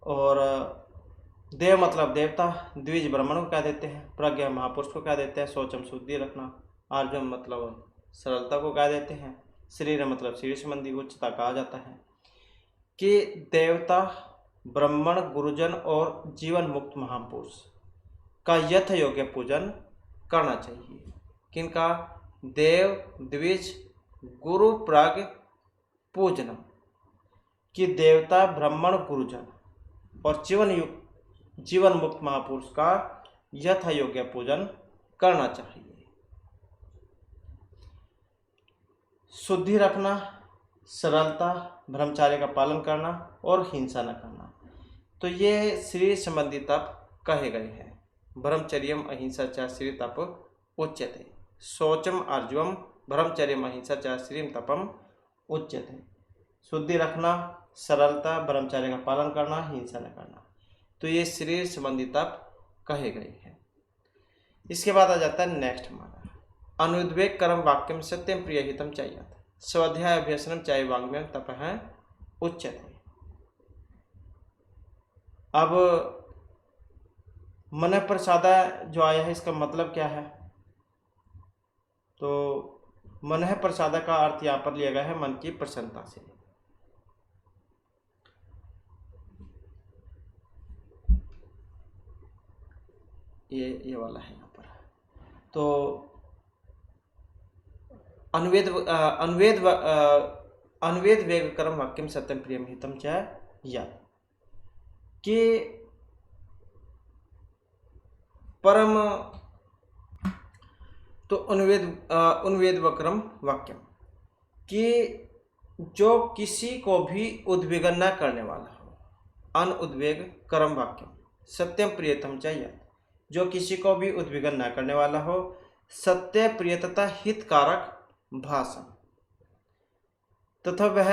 और देव मतलब देवता, द्विज ब्राह्मण को कह देते हैं, प्रज्ञा महापुरुष को कह देते हैं, शौचम शुद्धि रखना, आर्जम मतलब सरलता को कह देते हैं, शरीर मतलब शरीर संबंधी उच्चता कहा जाता है। कि देवता, ब्राह्मण, गुरुजन और जीवन मुक्त महापुरुष का यथ योग्य पूजन करना चाहिए। किनका? देव, द्विज, गुरु, प्राग, पूजनम। कि देवता, ब्राह्मण, गुरुजन और जीवन मुक्त महापुरुष का यथा योग्य पूजन करना चाहिए। शुद्धि रखना, सरलता, ब्रह्मचार्य का पालन करना और हिंसा न करना, तो ये शरीर संबंधी तप कहे गए हैं। ब्रह्मचर्यम अहिंसा च श्री तप उच्यते, शौचम आर्जवम ब्रह्मचर्यम अहिंसा च श्रीम तपम उच्यते। शुद्धि रखना, सरलता, ब्रह्मचर्य का पालन करना, हिंसा न करना, तो ये शरीर संबंधी तप कहे गए हैं। इसके बाद आ जाता है नेक्स्ट हमारा अनुद्वेग कर्म वाक्यम सत्यम प्रिय हितम चाहिए, स्वाध्याय अभ्यसनम चाहे वांग्मयम तप है उच्यते। अब मन प्रसादा जो आया है इसका मतलब क्या है? तो मन प्रसादा का अर्थ यहाँ पर लिया गया है मन की प्रसन्नता से। ये वाला है यहाँ पर। तो अनुवेद अनुवेद वेगकरम वाक्यम सत्यम प्रियम हितम च यत् कि परम, तो अनुवेद वक्रम वाक्यम कि जो किसी को भी उद्वेग न करने वाला हो, अनुद्वेग कर्म वाक्यम सत्यम प्रियतम चाहिए, जो किसी को भी उद्वेग न करने वाला हो, सत्य प्रिय तथा हितकारक भाषण, तथा वह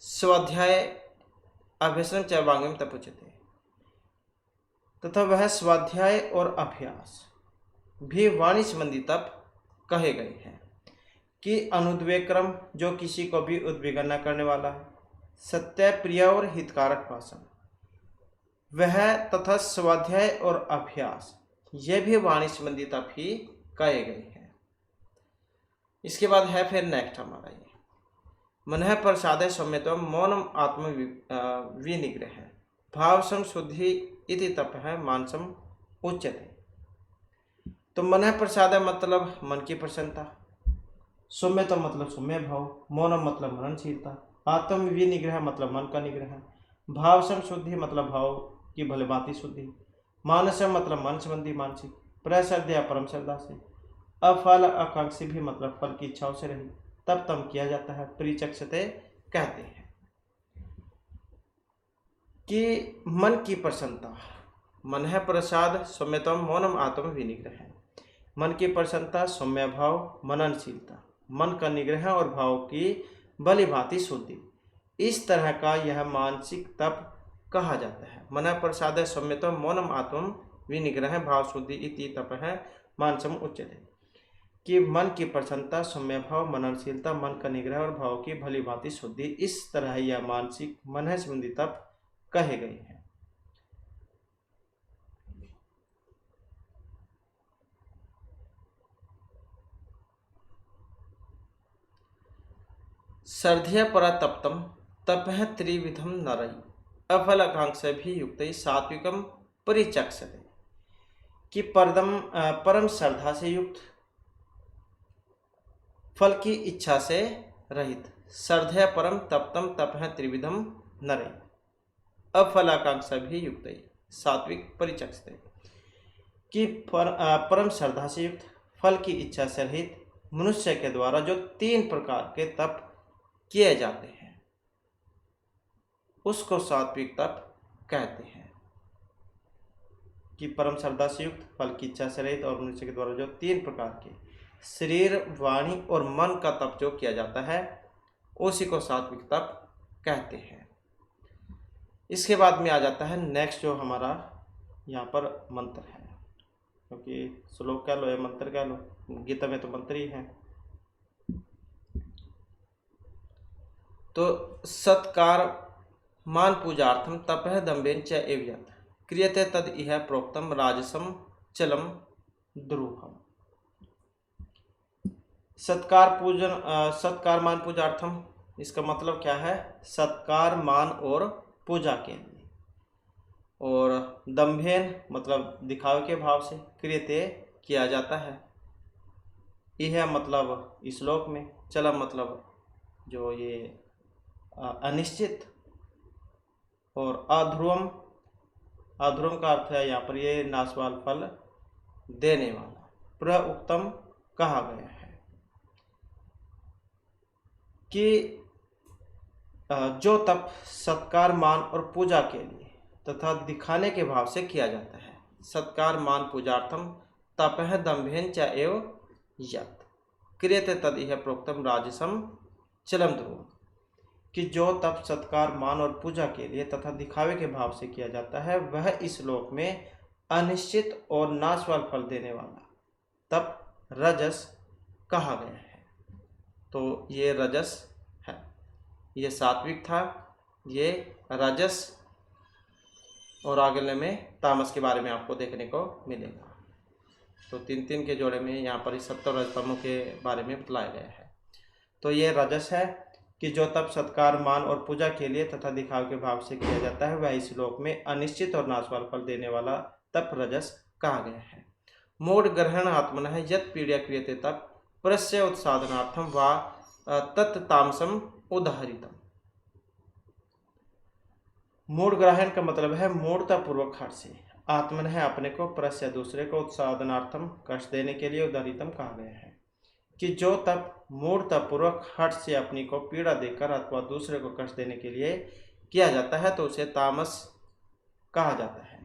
स्वाध्याय अभ्यसनम च वांग्मयम तपुच्यते, तथा वह स्वाध्याय और अभ्यास भी वाणी संबंधी तप कहे गए हैं कि अनुद्वेग क्रम, जो किसी को भी उद्वेग न करने वाला है, सत्य प्रिय और हितकारक भाषण वह, तथा स्वाध्याय और अभ्यास ये भी वाणी संबंधी तप ही कहे गए हैं। इसके बाद है फिर नेक्स्ट हमारा ये मन प्रसाद सौम्यत्व मौनम आत्म विनिग्रह भाव संशुद्धि इति तप है मानसम उच्यते। तो मन प्रसाद मतलब मन की प्रसन्नता, सौम्य तो मतलब सौम्य भाव, मौनम मतलब मननशीलता, आत्म विनिग्रह मतलब मन का निग्रह, भाव संशुद्धि मतलब भाव की भले भांति शुद्धि, मानसम मतलब मन संबंधी मानसिक, प्रश्रद्धा परम श्रद्धा से, अफल आकांक्षी भी मतलब फल की इच्छाओं से रही, तब तम किया जाता है। परिचक्षते कहते हैं कि मन की प्रसन्नता, मन है प्रसाद सौम्यतम मौनम आत्म विनिग्रह, मन की प्रसन्नता, सौम्य भाव, मननशीलता, मन का निग्रह और भाव की भली भांति शुद्धि, इस तरह का यह मानसिक तप कहा जाता है। मन प्रसाद सौम्यतम मौनम आत्म विनिग्रह भाव शुद्धि इति तप है मानसम उच्यते, कि मन की प्रसन्नता, सौम्य भाव, मननशीलता, मन का निग्रह और भाव की भली भांति शुद्धि, इस तरह यह मानसिक मन संबंधी तप कहे गए हैं। सर्ध्य परा तप्तम तप है त्रिविधम नरई अफल आकांक्षा भी युक्त सात्विकम परिचक्षते, कि परम श्रद्धा से युक्त, फल की इच्छा से रहित, श्रद्धया परम तप्तम तप है त्रिविधम नरई अफल आकांक्षा भी युक्त सात्विक परिचक्षते, कि परम श्रद्धा से युक्त, फल की इच्छा से रहित मनुष्य के द्वारा जो 3 प्रकार के तप किए जाते हैं उसको सात्विक तप कहते हैं। कि परम श्रद्धा से युक्त, फल की इच्छा से रहित और मनुष्य के द्वारा जो 3 प्रकार के शरीर, वाणी और मन का तप जो किया जाता है उसी को सात्विक तप कहते हैं। इसके बाद में आ जाता है नेक्स्ट जो हमारा यहाँ पर मंत्र है, क्योंकि श्लोक कह लो या मंत्र कह लो, गीता में तो मंत्र ही है। तो सत्कार मान पूजार्थम तपः दम्भेन च एव यत् क्रियते तद इह प्रोक्तम राजसम चलम द्रुहम। सत्कार मान पूजार्थम, इसका मतलब क्या है? सत्कार मान और पूजा के लिए, और दम्भेन मतलब दिखावे के भाव से, क्रियते किया जाता है, यह मतलब इस श्लोक में, चलम मतलब जो ये अनिश्चित, और अध्रुवम, अध्रुवम का अर्थ है यहाँ पर ये नाशवान फल देने वाला, प्रउक्तम कहा गया है कि जो तप सत्कार मान और पूजा के लिए तथा दिखाने के भाव से किया जाता है। सत्कार मान पूजार्थम तपः दम्भेन च एव यत् क्रियते तद इह प्रोक्तम राजसम चलम ध्रुवम, कि जो तप सत्कार मान और पूजा के लिए तथा दिखावे के भाव से किया जाता है वह इस श्लोक में अनिश्चित और नाशवान फल देने वाला तप रजस कहा गया है। तो ये रजस है, ये सात्विक था, ये रजस, और अगले में तामस के बारे में आपको देखने को मिलेगा। तो 3-3 के जोड़े में यहाँ पर 70 रजतमों के बारे में बतलाया गया है। तो ये रजस है कि जो तप सत्कार मान और पूजा के लिए तथा दिखाव के भाव से किया जाता है वह इस श्लोक में अनिश्चित और नाशवान फल देने वाला तप रजस कहा गया है। मूढ़ ग्रहणात्मनः यत् पीड्या क्रियते तत् परस्य उत्साधनार्थम वा तत्तामसम उदाहरितम। मूढ़ ग्रहण का मतलब है मूढ़ता पूर्वक हर्ष से, आत्मन है अपने को, परस्य दूसरे को, उत्साधनार्थम कष्ट देने के लिए, उदाहरितम कहा गया है कि जो तप मूढ़ता पूर्वक हर्ष से अपनी को पीड़ा देकर अथवा दूसरे को कष्ट देने के लिए किया जाता है तो उसे तामस कहा जाता है।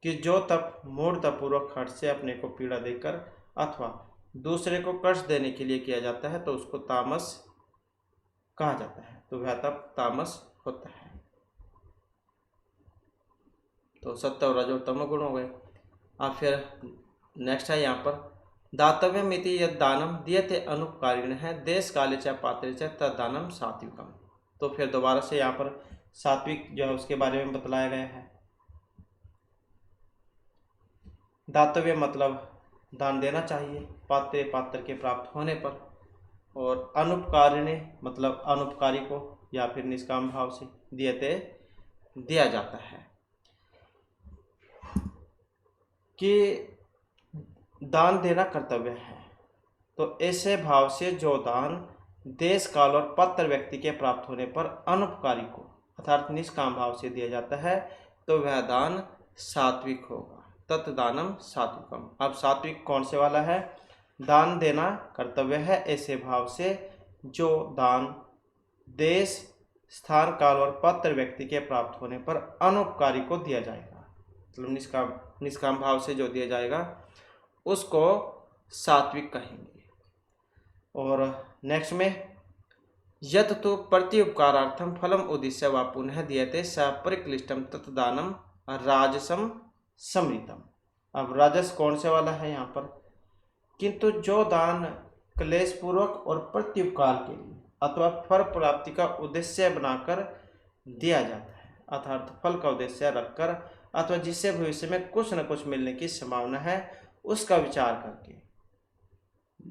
कि जो तप मूढ़ता पूर्वक हर्ष से अपने को पीड़ा देकर अथवा दूसरे को कष्ट देने के लिए किया जाता है तो उसको तामस कहा जाता है, तो वह तप तामस होता है। तो सत्व रज और तमो गुण हो गए। अब फिर नेक्स्ट है यहाँ पर दातव्य मिति यद दानम दीयते अनुपकारिण है देश काले च पात्रे च तदानम सात्विकम। तो फिर दोबारा से यहाँ पर सात्विक जो है उसके बारे में बतलाया गया है। दातव्य मतलब दान देना चाहिए पात्र पात्र के प्राप्त होने पर, और अनुपकारिणे मतलब अनुपकारी को या फिर निष्काम भाव से दीयते दिया जाता है। कि दान देना कर्तव्य है तो ऐसे भाव से जो दान देश काल और पात्र व्यक्ति के प्राप्त होने पर अनुपकारी को अर्थात निष्काम भाव से दिया जाता है तो वह दान सात्विक होगा। तत्दानम सात्विकम। अब सात्विक कौन से वाला है? दान देना कर्तव्य है ऐसे भाव से जो दान देश स्थान काल और पात्र व्यक्ति के प्राप्त होने पर अनुपकारी को दिया जाएगा, मतलब निष्काम भाव से जो दिया जाएगा उसको सात्विक कहेंगे। और नेक्स्ट में यत तो प्रति उपकारार्थम फलम उद्देश्य व पुनः दीयते स परिक्लिष्टम तत्दानम राजसम समृतम। अब राजस कौन से वाला है यहाँ पर? किंतु जो दान क्लेश पूर्वक और प्रत्युपकार के लिए अथवा फल प्राप्ति का उद्देश्य बनाकर दिया जाता है अर्थात फल का उद्देश्य रखकर अथवा जिससे भविष्य में कुछ न कुछ मिलने की संभावना है उसका विचार करके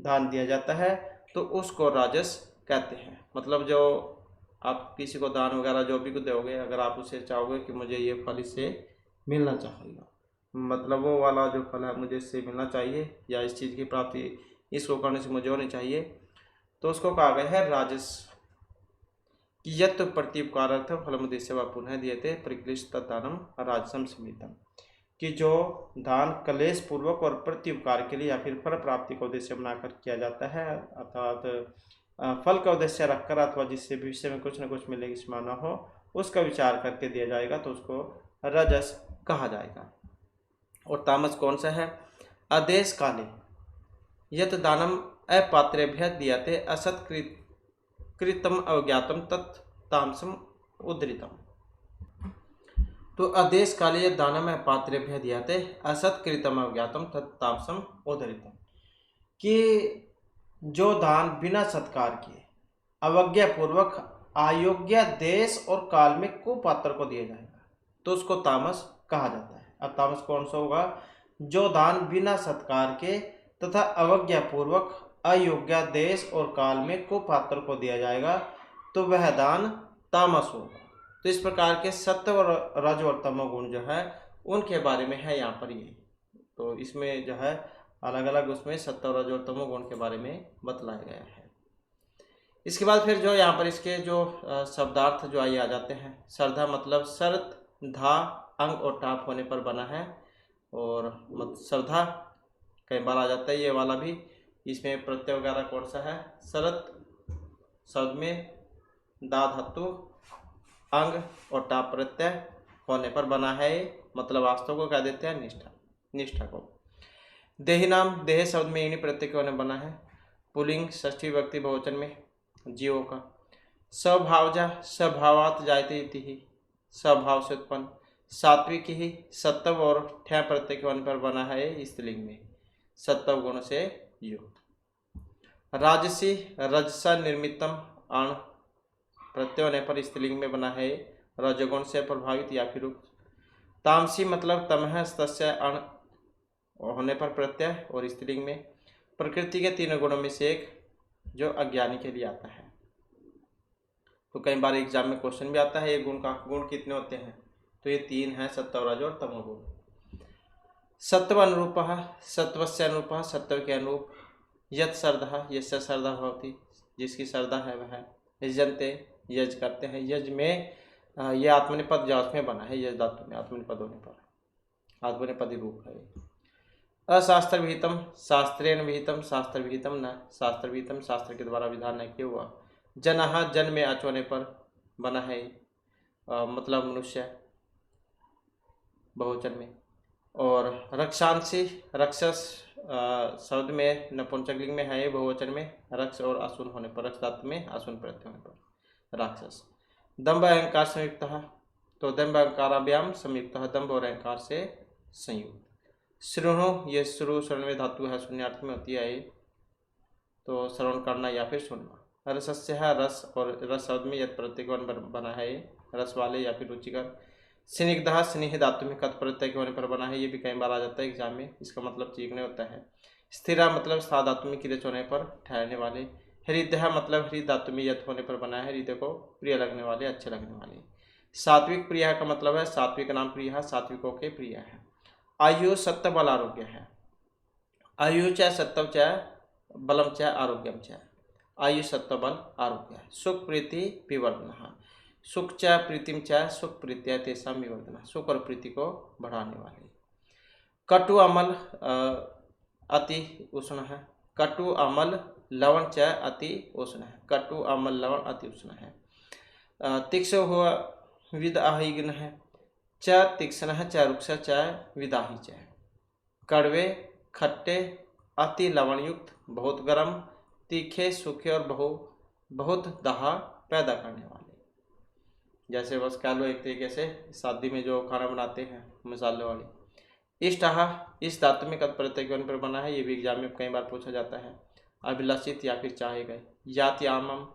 दान दिया जाता है तो उसको राजस कहते हैं। मतलब जो आप किसी को दान वगैरह जो भी दोगे, अगर आप उसे चाहोगे कि मुझे ये फल इससे मिलना चाहिएगा, मतलब वो वाला जो फल है मुझे इससे मिलना चाहिए या इस चीज़ की प्राप्ति इसको करने से मुझे होनी चाहिए, तो उसको कहा गया है राजस। कि यत् प्रत्युपकारार्थम फलमुद्देश्य व पुनः दीयते परिक्लिष्ट तद्दानम राजसम स्मृतम। कि जो दान कलेश पूर्वक और प्रत्युपकार के लिए या फिर फल प्राप्ति का उद्देश्य बनाकर किया जाता है अर्थात फल का उद्देश्य रखकर अथवा जिससे भविष्य में कुछ न कुछ मिलने की संभावना हो उसका विचार करके दिया जाएगा तो उसको रजस कहा जाएगा। और तामस कौन सा है? आदेश काले यत दानम अपात्रेभ्य दीयते असत कृतम अज्ञातम तत् तामसम उद्धृतम। तो आदेश काले दानम अपात्रेभ्य दीयते असत कृतम अज्ञातम तत् तामसम उद्धृतम। कि जो दान बिना सत्कार के अवज्ञा पूर्वक अयोग्य देश और काल में कुपात्र को दिया जाएगा तो उसको तामस कहा जाता है। अब तामस कौन सा होगा? जो दान बिना सत्कार के तथा अवज्ञा पूर्वक अयोग्य देश और काल में कुपात्र को दिया जाएगा तो वह दान तामस होगा। तो इस प्रकार के सत्व और रज और तमोगुण जो है उनके बारे में है यहाँ पर ये। तो इसमें जो है अलग अलग उसमें सत्व रज और तमोगुण के बारे में बतलाया गया है। इसके बाद फिर जो यहाँ पर इसके जो शब्दार्थ जो आइए आ जाते हैं। श्रद्धा मतलब शरत धा अंग और टाप होने पर बना है, और श्रद्धा कई बार आ जाता है ये वाला भी। इसमें प्रत्यय वगैरह कौन सा है? शरत शब्द में दा धातु अंग और टाप प्रत्यय होने पर बना है, मतलब वास्तव को कह देते हैं निष्ठा, निष्ठा को। देही नाम देह शब्द में इन्हीं प्रत्यय के होने बना है, पुलिंग षष्ठी व्यक्ति बहुवचन में जीवों का। स्वभावजा स्वभावात जायते इति ही स्वभाव से उत्पन्न। सात्विक ही सत्व और ठ्या प्रत्यय के होने पर बना है स्त्रीलिंग में, सत्व गुण से युक्त। राजसी रजसा निर्मितम अण प्रत्यय होने पर स्त्रीलिंग में बना है, रजोगुण से प्रभावित या फिर उक्त। तामसी मतलब तमह तस्य अण होने पर प्रत्यय और स्त्रीलिंग में प्रकृति के तीनों गुणों में से एक जो अज्ञानी के लिए आता है। तो कई बार एग्जाम में क्वेश्चन भी आता है ये गुण का गुण कितने होते हैं, तो ये तीन है, सत्व रज और तमोगुण। सत्व अनुरूपः, सत्वस्य अनुरूपः, सत्व के अनुरूप। यत् श्रद्धा, यस्य श्रद्धा भवति, जिसकी श्रद्धा है वह। यजन्ते, यज करते हैं। यज में यह आत्मनेपद जो उसमें बना है, यज धातु में आत्मनेपद होने पर आत्मनेपदी रूप है। अशास्त्र विहितम, शास्त्रेण विहितम, शास्त्र विहितम न, शास्त्र विहितम शास्त्र के द्वारा विधान न किया हुआ। जनः, जन में अच होने पर बना है, मतलब मनुष्य बहुवचन में। और रक्षांशी, रक्षस शब्द में नपुंसकलिंग में है, बहुवचन में रक्ष और असून होने पर, रक्ष धातु में असून प्रत्यय होने पर राक्षस। दंभ अहंकार संयुक्त, तो दंभ अहंकाराभ्याम संयुक्त, दंभ और अहंकार से संयुक्त। श्रृणु, ये श्रु श्रवण में धातु है, शून्यार्थ में होती है, तो श्रवण करना या फिर सुनना। रसस्य है, रस और रस शब्द में यद प्रत्यय बना है, रस वाले या फिर रुचिकर। स्निग्धा, स्नेह धातु में कत प्रत्यय के होने पर बना है, ये भी कई बार आ जाता है एग्जाम में, इसका मतलब चीखने होता है। स्थिरा मतलब सा धातु में किरच होने पर ठहरने वाले। हृदय मतलब हृदय धातु में यत होने पर बना है, हृदय को प्रिय लगने वाले, अच्छे लगने वाले। सात्विक प्रिय का मतलब है सात्विक नाम प्रिय है, सात्विकों के प्रिय है। आयु सत्य बल आरोग्य है। आयु चाहे सत्व चाहे बलम चाहे आरोग्यम चाहे, आयु सत्व बल आरोग्य है। सुख प्रीति विवर्धन, सुख चाहे प्रीतिम चाहे सुख प्रीत्या तेषां विवर्धन, सुख और प्रीति को बढ़ाने वाले। कटु अमल अति उष्ण है। कटु अमल लवण चाहे अति उष्ण है, कटु अमल लवण अति उष्ण है। तीक्ष्ण हुआ विदाहीग्न है, च तीक्ष्ण है चाहे रुक्ष चाहे विदाही चाहे। कड़वे, खट्टे, अति लवण युक्त, बहुत गर्म, तीखे, सूखे और बहुत दहा पैदा करने वाले। जैसे बस कह लो एक तरीके से शादी में जो खाना बनाते हैं मसाले वाली। इष्टहा, इस धातु में कत प्रत्यय के पर बना है, ये भी एग्जाम में कई बार पूछा जाता है। अभिलषित या फिर चाहे गए। यात यामम,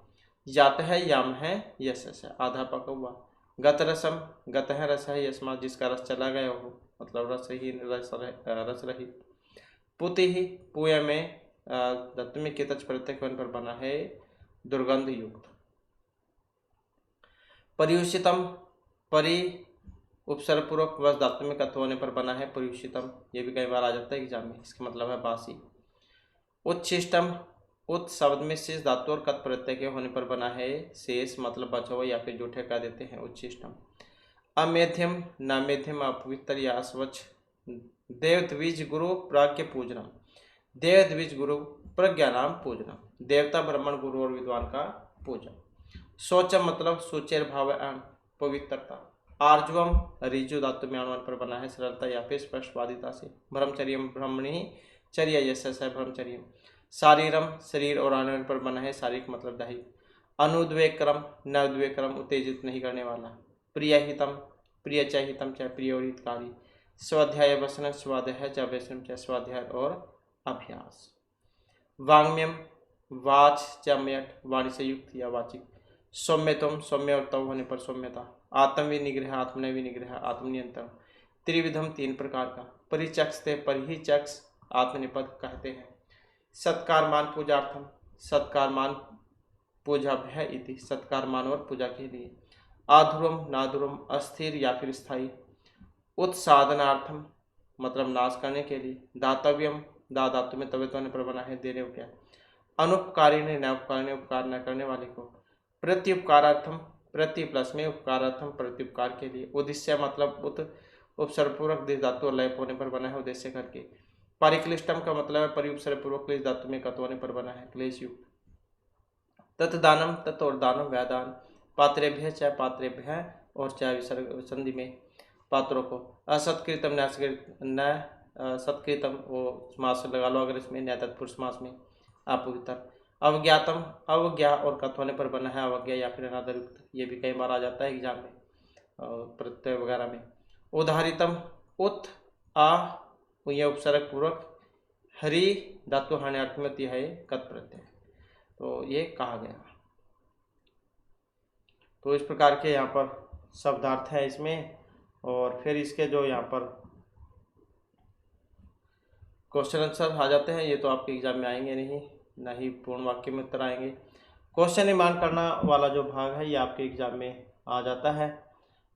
यात है याम है, यश है, आधा पका हुआ। गत रसम, गत है रस है, यस्मा जिसका रस चला गया हो, मतलब रस रहित। पुति ही, पुय में धातु में के तच प्रत्यय पर बना है, दुर्गंध युक्त। परियुषितम, परि उपसर्ग पूर्वक वस धातु में कत होने पर बना है, परियुषितम, ये भी कई बार आ जाता है एग्जाम में, इसका मतलब है बासी। उच्छिष्टम, उत शब्द में शेष धातु और कत प्रत्यय के होने पर बना है, शेष मतलब बचा हुआ या फिर जूठे कह देते हैं, उच्छिष्टम। अमेध्यम, नामेध्यम, अपवित्र या अस्वच्छ। देव द्विज गुरु प्राज्ञ पूजनम, देव द्विज गुरु प्रज्ञा नाम पूजनम, देवता ब्राह्मण गुरु और विद्वान का पूजन। शौचम मतलब सुचेर भाव पवित्रता। आर्जवम, रिजु धातु में आणवन पर बना है, सरलता या फिर स्पष्टवादिता से। ब्रह्मचर्यम, ब्रह्मणि चर्या यश है, ब्रह्मचर्यम। शारीरम, शरीर और आणवन पर बना है, शारीरिक मतलब दैहिक। अनुद्वेक्रम, न उद्वेक्रम, उत्तेजित नहीं करने वाला। प्रियहितम, प्रिय चाहे हितम चाहे प्रिय और हितकारी। स्वाध्याय वसन, स्वाध्याय चाहे व्यसन चाहे स्वाध्याय और अभ्यास। वांग्म्यम, वाच चाम्यट, वाणी से युक्त या वाचिक। सौम्यतम, सौम्य और तव होने पर सौम्यता। आत्मविनिग्रह, आत्मनिग्रह, आत्मनियंत्रण। त्रिविधम, तीन प्रकार का। परिचक्षते, परिचक्ष आत्मनिपद कहते हैं। सत्कारमान पूजार्थम, सत्कारमान पूजा भय इति, सत्कारमान और पूजा के लिए। आधुरम, नाधुरम, अस्थिर या फिर स्थायी। उत्साधनार्थम मतलब नाश करने के लिए। दातव्यम, दा धातु में तवे होने पर बना है, देने को क्या। अनुपकारिणी, न उपकारिणी, उपकार न करने वाले को। प्रत्युपकारार्थम, प्रति प्लस में उपकारार्थम, प्रत्युपकार के लिए। उद्देश्य मतलब उत उपसर्गपूर्वक देश धातु और लय होने पर बना है, उद्देश्य करके। परिक्लिष्टम का मतलब है परिउपसर्गपूर्वक क्लेश धातु में कत होने पर बना है, क्लेश युक्त। तत्दानम, तत् और दानम, व्यादान। पात्रेभ्य चाहे पात्रेभ्य और चाहे विसर्ग संधि में पात्रों को। असत्कृतम, न सत्कृतम, वो समास लगा लो अगर इसमें, न्याय तत्पुरुष समास में अपवित्र। अवज्ञातम, अवज्ञा और कत होने पर बना है, अवज्ञा या फिर अनादर युक्त, ये भी कई बार आ जाता है एग्जाम में प्रत्यय वगैरह में। उदाहरितम, उत आ ये उपसर्ग पूर्वक, हरि धातु हान्यार्थ में होती है कत प्रत्यय, तो ये कहा गया। तो इस प्रकार के यहाँ पर शब्दार्थ है इसमें। और फिर इसके जो यहाँ पर क्वेश्चन आंसर आ जाते हैं, ये तो आपके एग्जाम में आएंगे नहीं, ना ही पूर्ण वाक्य में उत्तर आएंगे। क्वेश्चन निर्माण करना वाला जो भाग है ये आपके एग्जाम में आ जाता है,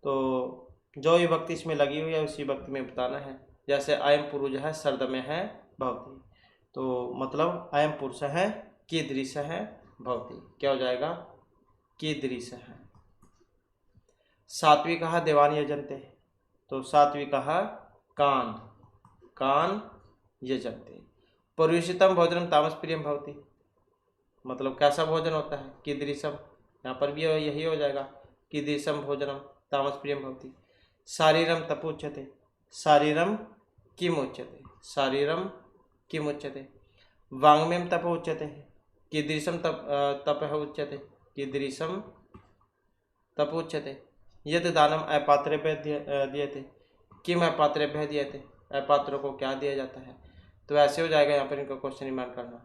तो जो विभक्ति इसमें लगी हुई है उसी विभक्ति में बताना है। जैसे अयम पुरुष सर्दमे है भवति, तो मतलब अयम पुरुष है कीदृश है भवति, क्या हो जाएगा कीदृश है। सात्विकः देवान यजन्ते, तो सात्विकः कान कान यजन्ते। परुषितम भोजनम तामस प्रियम भवति, मतलब कैसा भोजन होता है कीदृशम, यहाँ पर भी यही हो जाएगा कीदृशम भोजनम तामस प्रियम भवति। शारीरम तपोच्यते, शारीरम किमुच्यते, शारीरम किमुच्यते। वाङ्मयं तप उच्यते, कीदृशं तपः उच्यते, कीदृशं तप उच्यते। यत् दानम अपात्रेभ्यः दीयते, किम अपात्रेभ्यः दीयते, अपात्रों को क्या दिया जाता है। तो ऐसे हो जाएगा यहाँ पर इनका क्वेश्चन ईमान करना।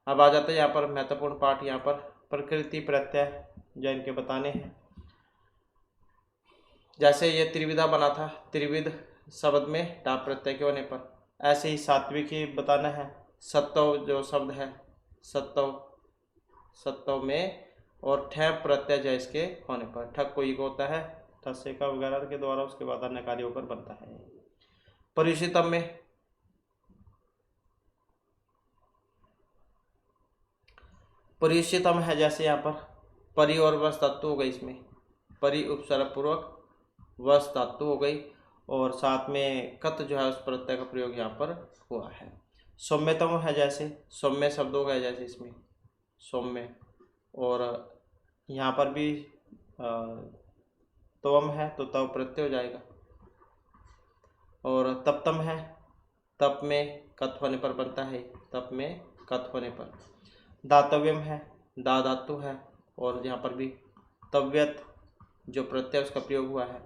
अब आ जाता है यहाँ पर महत्वपूर्ण पाठ, यहाँ पर प्रकृति प्रत्यय जो इनके बताने हैं। जैसे ये त्रिविधा बना था, त्रिविध शब्द में टाप प्रत्यय के होने पर, ऐसे ही सात्विक ही बताना है। सत्तव जो शब्द है, सत्तव सत्तव में और ठय प्रत्यय जो इसके होने पर, ठक कोई को होता है ठस्से का वगैरह के द्वारा उसके बाद अन्य कार्य होकर बनता है। परिषितम में परिषितम है, जैसे यहाँ पर परि और वस धातु हो गई, इसमें परि उपसर्ग पूर्वक वस धातु हो गई और साथ में कत जो है उस प्रत्यय का प्रयोग यहाँ पर हुआ है। सौम्यतम है, जैसे सौम्य शब्द हो गया, जैसे इसमें सौम्य, और यहाँ पर भी तवम है तो तव प्रत्यय हो जाएगा। और तप्तम है, तप में कत होने पर बनता है, तप में कत होने पर। दातव्यम है, दा धातु है और यहाँ पर भी तव्यत जो प्रत्यय उसका प्रयोग हुआ है।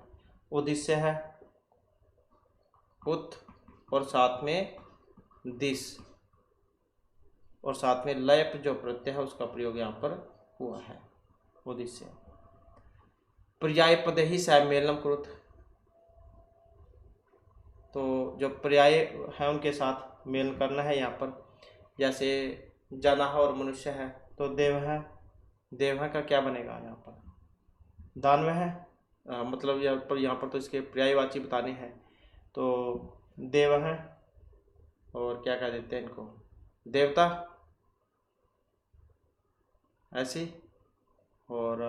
उद्देश्य है उत और साथ में दिस और साथ में लयप जो प्रत्यय है उसका प्रयोग यहाँ पर हुआ है, उद्देश्य। पर्याय पद ही सम्मेलनम कुरुत, तो जो पर्याय है उनके साथ मेल करना है यहाँ पर। जैसे जना और मनुष्य है तो देव है, देव है का क्या बनेगा यहाँ पर दानव है, मतलब यहाँ पर तो इसके पर्यायवाची बताने हैं, तो देव है और क्या कह देते हैं इनको देवता ऐसी, और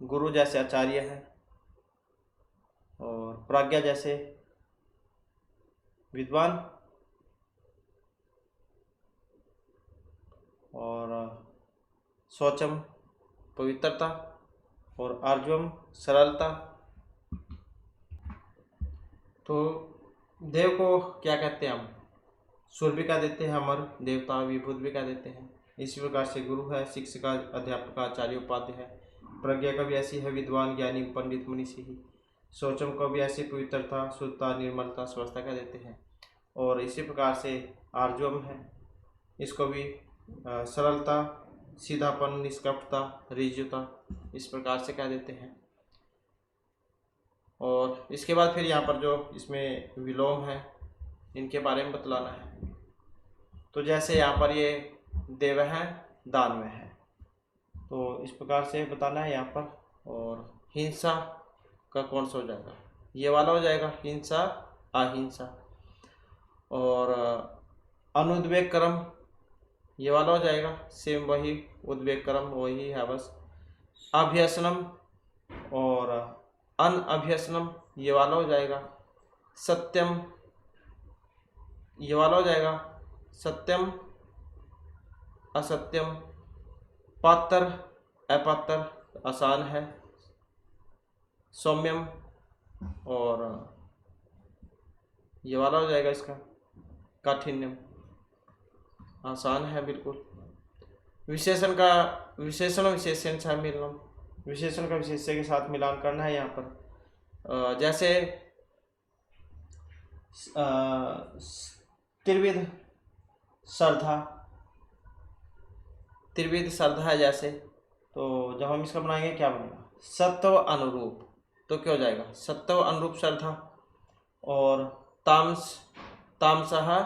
गुरु जैसे आचार्य है, और प्राज्ञा जैसे विद्वान, और शौचम पवित्रता, और आर्जवम सरलता। तो देव को क्या कहते हैं हम सुर भी कह देते हैं, अमर देवता विभूत भी कह देते हैं। इसी प्रकार से गुरु है, शिक्षक अध्यापक आचार्य उपाध्याय है। प्रज्ञा का भी ऐसी है विद्वान ज्ञानी पंडित मनीषी ही। शौचम को भी ऐसी पवित्रता शुद्धता निर्मलता स्वस्थता कह देते हैं। और इसी प्रकार से आर्जवम है, इसको भी सरलता सीधापन निष्कपटता रिजुता इस प्रकार से कह देते हैं। और इसके बाद फिर यहाँ पर जो इसमें विलोम है इनके बारे में बतलाना है। तो जैसे यहाँ पर ये देव है दानव है, तो इस प्रकार से बताना है यहाँ पर। और हिंसा का कौन सा हो जाएगा, ये वाला हो जाएगा हिंसा अहिंसा। और अनुद्वेग कर्म ये वाला हो जाएगा सेम वही उद्वेग कर्म वही है बस। अभ्यसनम और अनअभ्यसनम ये वाला हो जाएगा। सत्यम ये वाला हो जाएगा सत्यम असत्यम। पात्र अपात्र आसान है। सौम्यम और ये वाला हो जाएगा इसका काठिन्यम आसान है बिल्कुल। विशेषण का विशेषण विशेषण से मिलना, विशेषण का विशेष्य के साथ मिलान करना है यहाँ पर। जैसे त्रिविध श्रद्धा, त्रिविध श्रद्धा है जैसे, तो जब हम इसका बनाएंगे क्या बनेगा सत्व अनुरूप, तो क्या हो जाएगा सत्व अनुरूप श्रद्धा। और तामस तामसः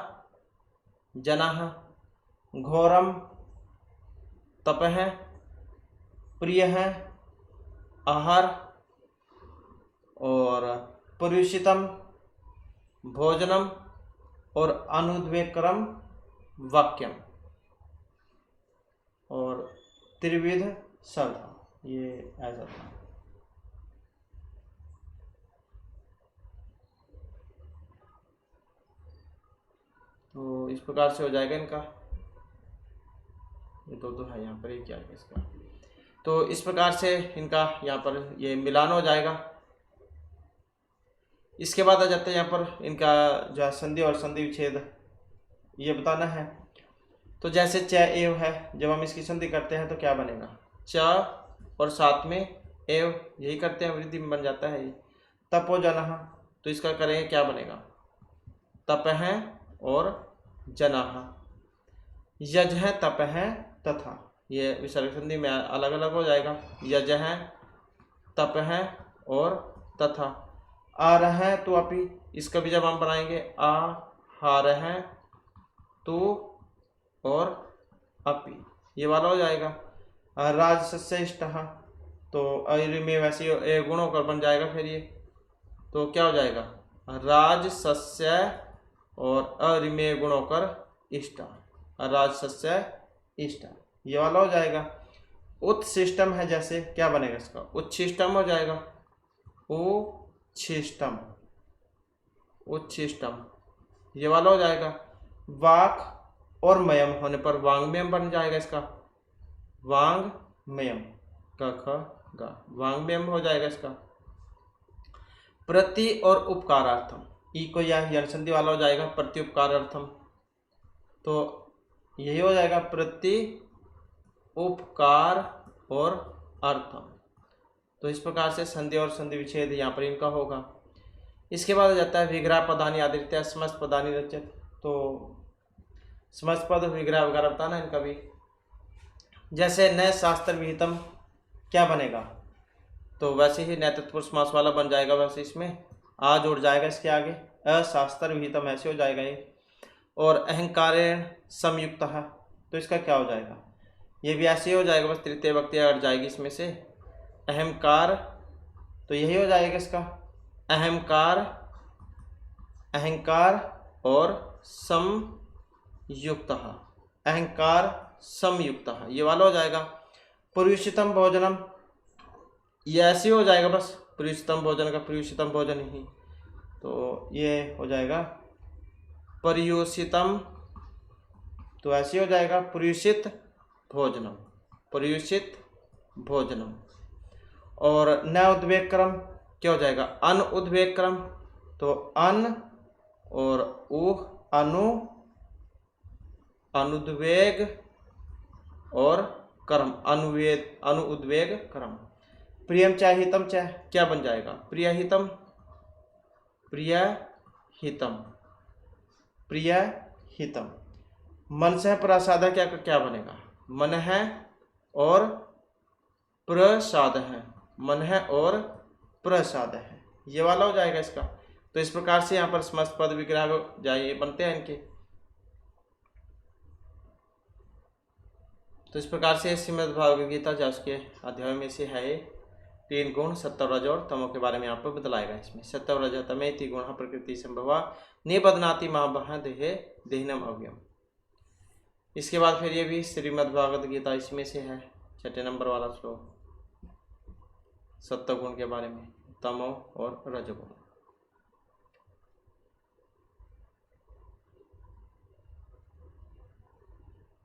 जनाः, घोरम तप है, प्रिय है आहार, और पुरुषितम भोजनम और अनुद्वेगकरम वाक्यम और त्रिविध श्रद्धा, ये ऐसा था। तो इस प्रकार से हो जाएगा इनका, ये दो है यहाँ पर, ये क्या है इसका। तो इस प्रकार से इनका यहाँ पर ये मिलान हो जाएगा। इसके बाद आ जाते हैं यहाँ पर इनका जो है संधि और संधि विच्छेद ये बताना है। तो जैसे च एव है, जब हम इसकी संधि करते हैं तो क्या बनेगा, च और साथ में एव, यही करते हैं, वृद्धि में बन जाता है ये। तपो जनः, तो इसका करेंगे क्या बनेगा, तपह और जनः। यजः तपह तथा, ये विसर्ग संधि में अलग अलग हो जाएगा। यजः तपह और तथा। आरह तो अपि, इसका भी जब हम बनाएंगे आ हारह तो और अपि, ये वाला हो जाएगा। राजसस्यष्टः, तो अरि में वैसे गुण होकर बन जाएगा फिर ये, तो क्या हो जाएगा, राजसस्य और अरि में गुण होकर इष्ट, राजसस्य इष्ट, ये वाला हो जाएगा। उत्सिष्टम है, जैसे क्या बनेगा इसका, उच्छिष्टम हो जाएगा, उच्छिष्टम, उच्छिष्टम, ये वाला हो जाएगा। वाक और मयम होने पर वांग्मयम बन जाएगा इसका, वांग्मयम, क ख ग, वांग्मयम हो जाएगा इसका। प्रति और उपकारार्थम, ई को यह संधि वाला हो जाएगा, प्रति उपकारार्थम, तो यही हो जाएगा प्रति उपकार और अर्थम। तो इस प्रकार से संधि और संधि विच्छेद यहाँ पर इनका होगा। इसके बाद आ जाता है विग्रह पदानि आदित्य समस्त पदानि रचित, तो समस्त पद विग्रह वगैरह बताना इनका भी। जैसे न शास्त्र विहितम, क्या बनेगा, तो वैसे ही न तत्पुरुष समास वाला बन जाएगा, वैसे इसमें आ जोड़ जाएगा इसके आगे, अशास्त्र विहितम ऐसे हो जाएगा ये। और अहंकारेण संयुक्त, तो इसका क्या हो जाएगा, ये भी ऐसे ही हो जाएगा, बस तृतीय व्यक्ति हट जाएगी इसमें से, अहंकार, तो यही हो जाएगा इसका, अहंकार, अहंकार और समयुक्त, अहंकार समयुक्त, ये वाला हो जाएगा। पुरुषितम भोजनम, ये ऐसे हो जाएगा, बस पुरुषितम भोजन का पुरुषितम भोजन ही, तो ये हो जाएगा पर्युषितम, तो ऐसे हो जाएगा पर्युषित भोजनम, पर्युषित भोजनम। और न उद्वेग क्रम क्या हो जाएगा, अन उद्वेग क्रम, तो अन और उह, अनु, अनुद्वेग और कर्म, अनुवेद, अनुउद्वेग कर्म। प्रियम चाहे हितम चाहे, क्या बन जाएगा, प्रिय हितम, प्रिय हितम, प्रिय हितम। मन से प्रसाद क्या क्या बनेगा, मन है और प्रसाद है, मन है और प्रसाद है, ये वाला हो जाएगा इसका। तो इस प्रकार से यहाँ पर समस्त पद विग्रह जाइए बनते हैं इनके। तो इस प्रकार से श्रीमद् भागवत गीता जो उसके अध्याय में से है 3 गुण सत्व रज और तमो के बारे में यहाँ पर बतलाएगा। इसमें सत्व रज तमेति गुण प्रकृति संभवा निबध्नाति महाबह देहे देहिनम अव्ययम। इसके बाद फिर ये भी श्रीमद् भागवत गीता इसमें से है 6 नंबर वाला श्लोक, सत्व गुण के बारे में, तमो और रजगुण।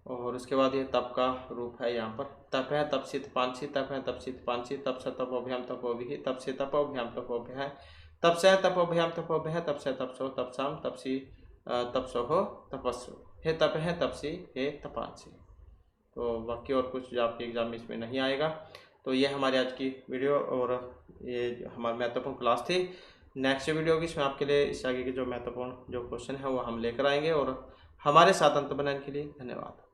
और उसके बाद ये तप का रूप है यहाँ पर, तप है तपसित पांसी, तप है तपसित पांसी, तप से तपोभ्याम तपोभिः, तप से तपोभ्याम तपोभ्यः, तप से तपोभ्याम तपोभ्यः, तप से तपसो तपसाम, तपसी तपसो हो तपस्सु, हे तप है तपसी, हे तपांसी। तो बाकी और कुछ जो आपके एग्जाम में इसमें नहीं आएगा। तो ये हमारी आज की वीडियो और ये हमारी महत्वपूर्ण क्लास थी। नेक्स्ट वीडियो की इसमें आपके लिए इस आगे के जो महत्वपूर्ण जो क्वेश्चन है वो हम लेकर आएंगे। और हमारे साथ अंत बनाने के लिए धन्यवाद।